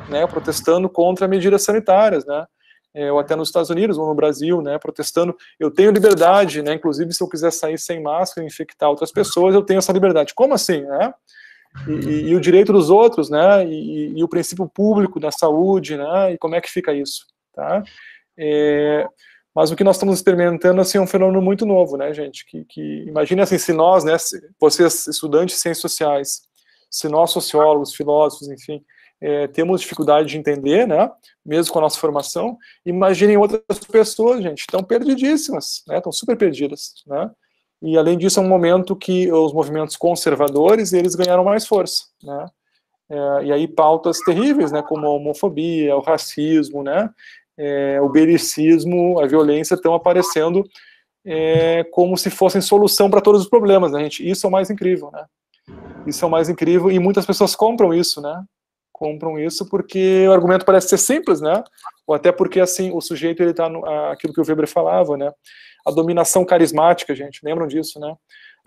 né, protestando contra medidas sanitárias, né, ou até nos Estados Unidos ou no Brasil, né, protestando, eu tenho liberdade, né, inclusive se eu quiser sair sem máscara e infectar outras pessoas, eu tenho essa liberdade. Como assim, né? E o direito dos outros, né, e o princípio público da saúde, né, e como é que fica isso, tá? Mas o que nós estamos experimentando, assim, é um fenômeno muito novo, né, gente, que imagine, assim, se nós, né, vocês, estudantes de ciências sociais, se nós, sociólogos, filósofos, enfim, temos dificuldade de entender, né, mesmo com a nossa formação, imaginem outras pessoas, gente, estão perdidíssimas, né, estão super perdidas, né, e além disso é um momento que os movimentos conservadores, eles ganharam mais força, né, e aí pautas terríveis, né, como a homofobia, o racismo, né, o belicismo, a violência estão aparecendo como se fossem solução para todos os problemas, né, gente, isso é o mais incrível, né, isso é o mais incrível, e muitas pessoas compram isso, né, compram isso porque o argumento parece ser simples, né? Ou até porque, assim, o sujeito, ele tá aquilo que o Weber falava, né? A dominação carismática, gente, lembram disso, né?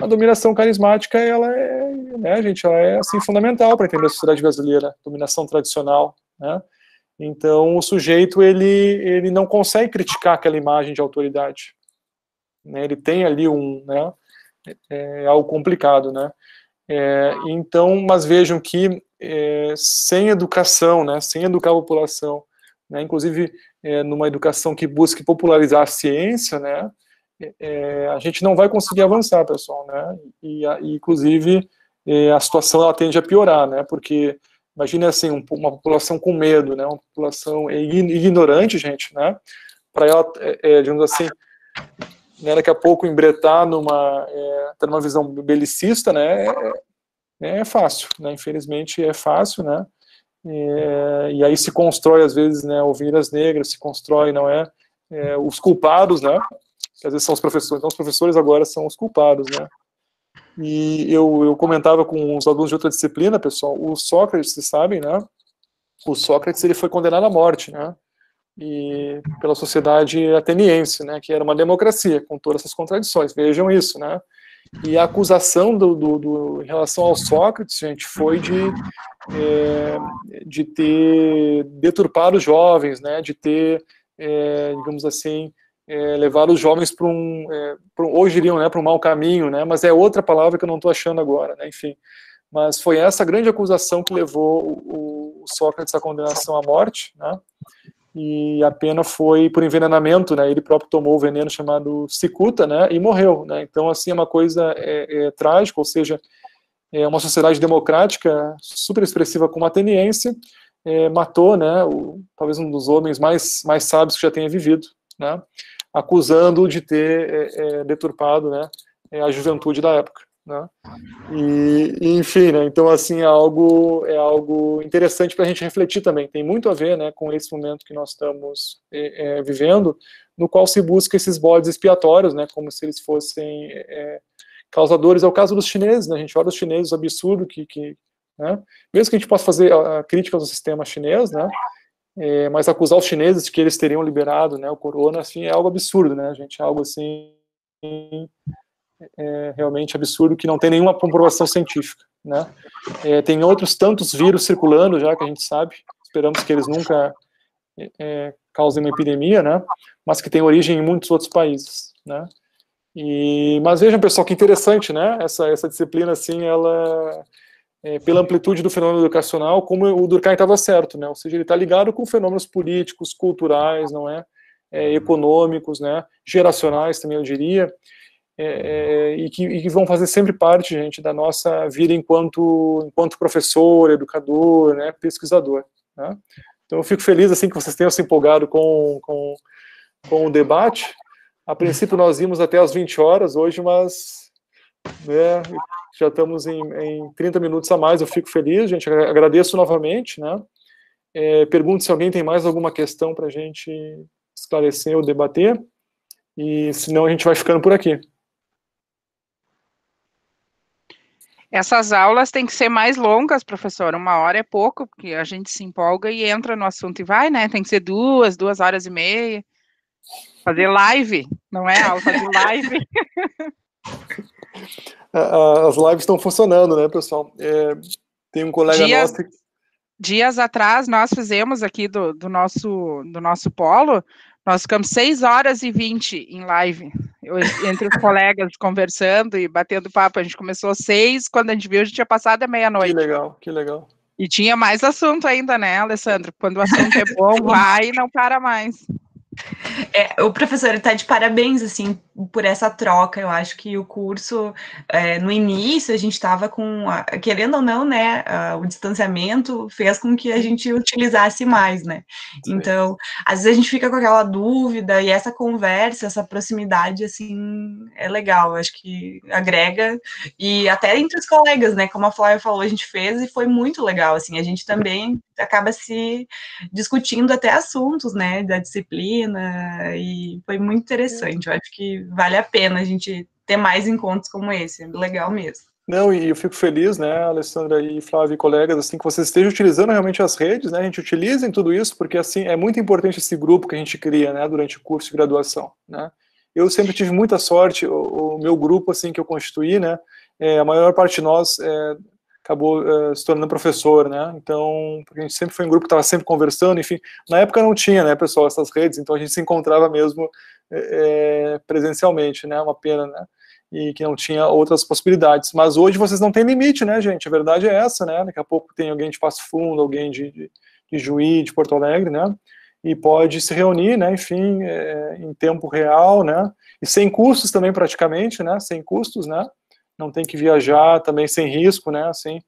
a dominação carismática, ela é, né, gente, ela é assim fundamental para entender a sociedade brasileira, dominação tradicional, né? Então o sujeito ele não consegue criticar aquela imagem de autoridade, né? Ele tem ali né, algo complicado, né? Então, mas vejam que sem educação, né, sem educar a população, né, inclusive numa educação que busque popularizar a ciência, né, a gente não vai conseguir avançar, pessoal, né? E inclusive a situação ela tende a piorar, né? Porque imagine assim uma população com medo, né? Uma população ignorante, gente, né? Para ela, digamos assim, né, daqui a pouco embretar ter uma visão belicista, né? É fácil, né? Infelizmente é fácil, né? E aí se constrói às vezes, né? Ovelhas negras, se constrói, não os culpados, né? Que às vezes são os professores, então os professores agora são os culpados, né? E eu comentava com os alunos de outra disciplina, pessoal, o Sócrates, vocês sabem, né? O Sócrates, ele foi condenado à morte, né? E pela sociedade ateniense, né? Que era uma democracia, com todas essas contradições, vejam isso, né? E a acusação em relação ao Sócrates, gente, foi de ter deturpado os jovens, né? De ter, digamos assim, levar os jovens para hoje iriam, né, para um mau caminho, né, mas é outra palavra que eu não estou achando agora, né, enfim. Mas foi essa grande acusação que levou o Sócrates à condenação à morte, né, e a pena foi por envenenamento, né, ele próprio tomou o veneno chamado cicuta, né, e morreu, né, então assim é uma coisa trágica, ou seja, é uma sociedade democrática super expressiva como a ateniense, matou, né, talvez um dos homens mais sábios que já tenha vivido, né, acusando de ter deturpado, né, a juventude da época, né, e enfim, né, então assim é algo interessante para a gente refletir também, tem muito a ver, né, com esse momento que nós estamos vivendo, no qual se busca esses bodes expiatórios, né, como se eles fossem causadores. É o caso dos chineses, né, a gente olha os chineses, o absurdo né, mesmo que a gente possa fazer críticas ao sistema chinês, né, mas acusar os chineses de que eles teriam liberado, né, o corona, assim, é algo absurdo, né, gente, é algo assim realmente absurdo, que não tem nenhuma comprovação científica, né. Tem outros tantos vírus circulando já, que a gente sabe, esperamos que eles nunca causem uma epidemia, né, mas que tem origem em muitos outros países, né. Mas vejam, pessoal, que interessante, né, essa disciplina, assim, ela... pela amplitude do fenômeno educacional, como o Durkheim estava certo, né? Ou seja, ele está ligado com fenômenos políticos, culturais, não é? Econômicos, né? Geracionais também, eu diria, e que vão fazer sempre parte, gente, da nossa vida enquanto professor, educador, né? Pesquisador, né? Então eu fico feliz assim que vocês tenham se empolgado com o debate. A princípio nós íamos até às 20 horas hoje, mas... né, já estamos em 30 minutos a mais, eu fico feliz, gente, agradeço novamente, né, pergunto se alguém tem mais alguma questão para a gente esclarecer ou debater, e senão a gente vai ficando por aqui. Essas aulas têm que ser mais longas, professor, 1 hora é pouco, porque a gente se empolga e entra no assunto e vai, né, tem que ser 2 horas e meia, fazer live, não é aula, fazer live. As lives estão funcionando, né, pessoal? Tem um colega nosso... Dias atrás, nós fizemos aqui do nosso polo, nós ficamos 6 horas e 20 em live, entre os colegas conversando e batendo papo. A gente começou às 6, quando a gente viu, a gente tinha passado a meia-noite. Que legal. E tinha mais assunto ainda, né, Alessandro? Quando o assunto é bom, vai e não para mais. O professor está de parabéns, assim, por essa troca. Eu acho que o curso, no início, a gente estava querendo ou não, né, o distanciamento fez com que a gente utilizasse mais, né? Sim. Então, às vezes a gente fica com aquela dúvida, e essa conversa, essa proximidade, assim, é legal. Eu acho que agrega, e até entre os colegas, né, como a Flávia falou, a gente fez e foi muito legal, assim, a gente também acaba se discutindo até assuntos, né, da disciplina, e foi muito interessante. Eu acho que vale a pena a gente ter mais encontros como esse, é legal mesmo. Não, e eu fico feliz, né, Alessandra e Flávia e colegas, assim, que vocês estejam utilizando realmente as redes, né, a gente utiliza em tudo isso, porque, assim, é muito importante esse grupo que a gente cria, né, durante o curso de graduação, né, eu sempre tive muita sorte, o meu grupo, assim, que eu constituí, né, a maior parte de nós acabou se tornando professor, né, então, porque a gente sempre foi um grupo que estava sempre conversando, enfim, na época não tinha, né, pessoal, essas redes, então a gente se encontrava mesmo presencialmente, né, uma pena, né, e que não tinha outras possibilidades, mas hoje vocês não têm limite, né, gente, a verdade é essa, né, daqui a pouco tem alguém de Passo Fundo, alguém de Juí, de Porto Alegre, né, e pode se reunir, né, enfim, em tempo real, né, e sem custos também praticamente, né, sem custos, né, não tem que viajar também sem risco, né, assim,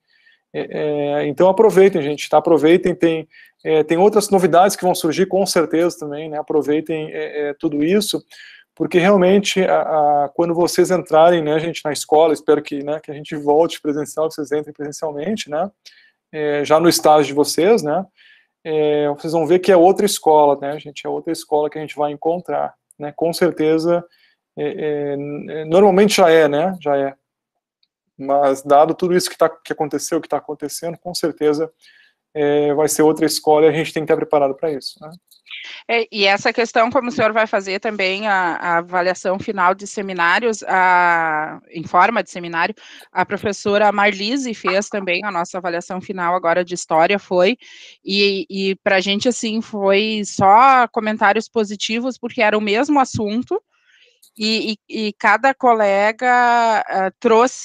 então aproveitem, gente, tá, aproveitem, tem outras novidades que vão surgir com certeza também, né, aproveitem tudo isso, porque realmente, quando vocês entrarem, né, gente, na escola, espero que, né, que a gente volte presencial, que vocês entrem presencialmente, né, já no estágio de vocês, né, vocês vão ver que é outra escola, né, gente, é outra escola que a gente vai encontrar, né, com certeza, normalmente já é, né, já é, mas dado tudo isso que aconteceu, que está acontecendo, com certeza vai ser outra escola e a gente tem que estar preparado para isso, né. E essa questão, como o senhor vai fazer também a avaliação final de seminários, em forma de seminário, a professora Marlise fez também a nossa avaliação final agora de história, e para a gente, assim, foi só comentários positivos, porque era o mesmo assunto, e cada colega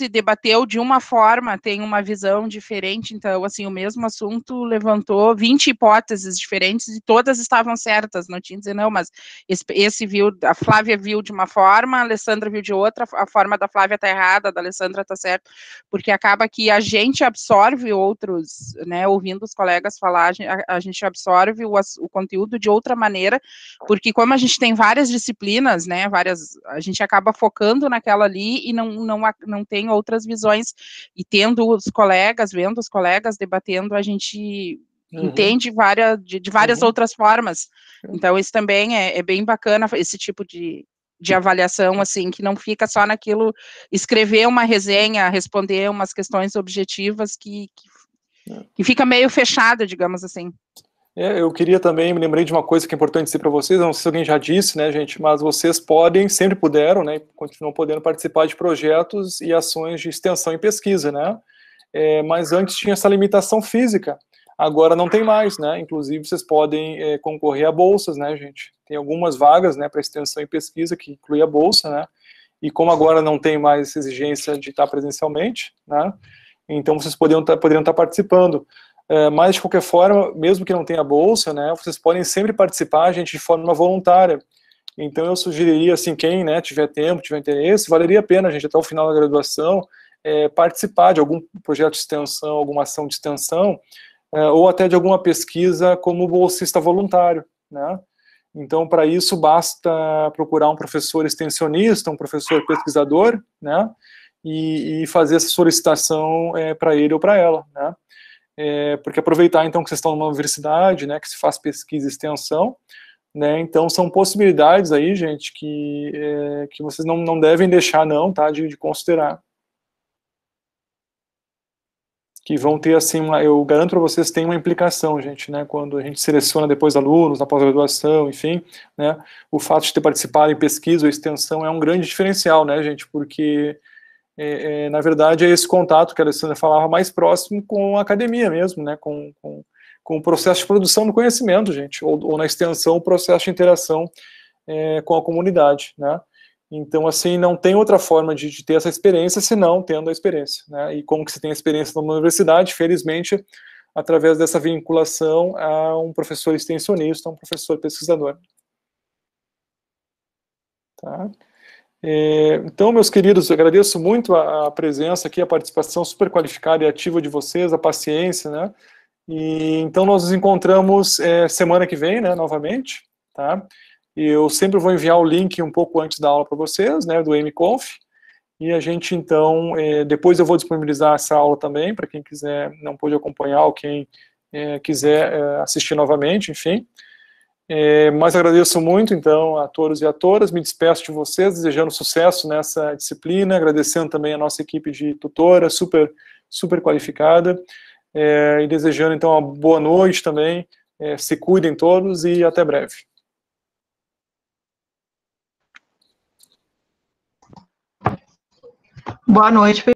debateu de uma forma, tem uma visão diferente, então, assim, o mesmo assunto levantou 20 hipóteses diferentes e todas estavam certas, não tinha que dizer, não, mas esse viu, a Flávia viu de uma forma, a Alessandra viu de outra, a forma da Flávia está errada, a da Alessandra está certa, porque acaba que a gente absorve outros, né, ouvindo os colegas falar, a gente absorve o conteúdo de outra maneira, porque como a gente tem várias disciplinas, né, a gente acaba focando naquela ali e não tem outras visões, e vendo os colegas debatendo, a gente entende de várias outras formas, então isso também é bem bacana, esse tipo de avaliação, assim, que não fica só naquilo, escrever uma resenha, responder umas questões objetivas que fica meio fechada, digamos assim. Eu queria também, me lembrei de uma coisa que é importante dizer para vocês, não sei se alguém já disse, né, gente, mas vocês sempre puderam, né, continuam podendo participar de projetos e ações de extensão e pesquisa, né, mas antes tinha essa limitação física, agora não tem mais, né, inclusive vocês podem concorrer a bolsas, né, gente, tem algumas vagas, né, para extensão e pesquisa que inclui a bolsa, né, e como agora não tem mais essa exigência de estar presencialmente, né, então vocês poderiam estar participando. Mas, de qualquer forma, mesmo que não tenha bolsa, né, vocês podem sempre participar, gente, de forma voluntária. Então, eu sugeriria, assim, quem, né, tiver tempo, tiver interesse, valeria a pena, gente, até o final da graduação, participar de algum projeto de extensão, alguma ação de extensão, ou até de alguma pesquisa como bolsista voluntário, né. Então, para isso, basta procurar um professor extensionista, um professor pesquisador, né, e fazer essa solicitação para ele ou para ela, né. Porque aproveitar, então, que vocês estão numa universidade, né, que se faz pesquisa e extensão, né, então são possibilidades aí, gente, que vocês não devem deixar, não, tá, de considerar. Que vão ter, assim, eu garanto para vocês, tem uma implicação, gente, né, quando a gente seleciona depois alunos na pós-graduação, enfim, né, o fato de ter participado em pesquisa ou extensão é um grande diferencial, né, gente, porque na verdade, é esse contato que a Alessandra falava mais próximo com a academia mesmo, né, com o processo de produção do conhecimento, gente, ou na extensão, o processo de interação com a comunidade, né. Então, assim, não tem outra forma de ter essa experiência, senão tendo a experiência, né, e como que se tem a experiência numa universidade, felizmente, através dessa vinculação a um professor extensionista, um professor pesquisador. Tá? Então, meus queridos, eu agradeço muito a presença aqui, a participação super qualificada e ativa de vocês, a paciência, né, e então nós nos encontramos semana que vem, né, novamente, tá, e eu sempre vou enviar o link um pouco antes da aula para vocês, né, do MConf, e a gente, então, depois eu vou disponibilizar essa aula também, para quem quiser, não pôde acompanhar, ou quem quiser assistir novamente, enfim. Mas agradeço muito, então, a todos e a todas, me despeço de vocês, desejando sucesso nessa disciplina, agradecendo também a nossa equipe de tutora, super qualificada, e desejando, então, uma boa noite também, se cuidem todos e até breve. Boa noite,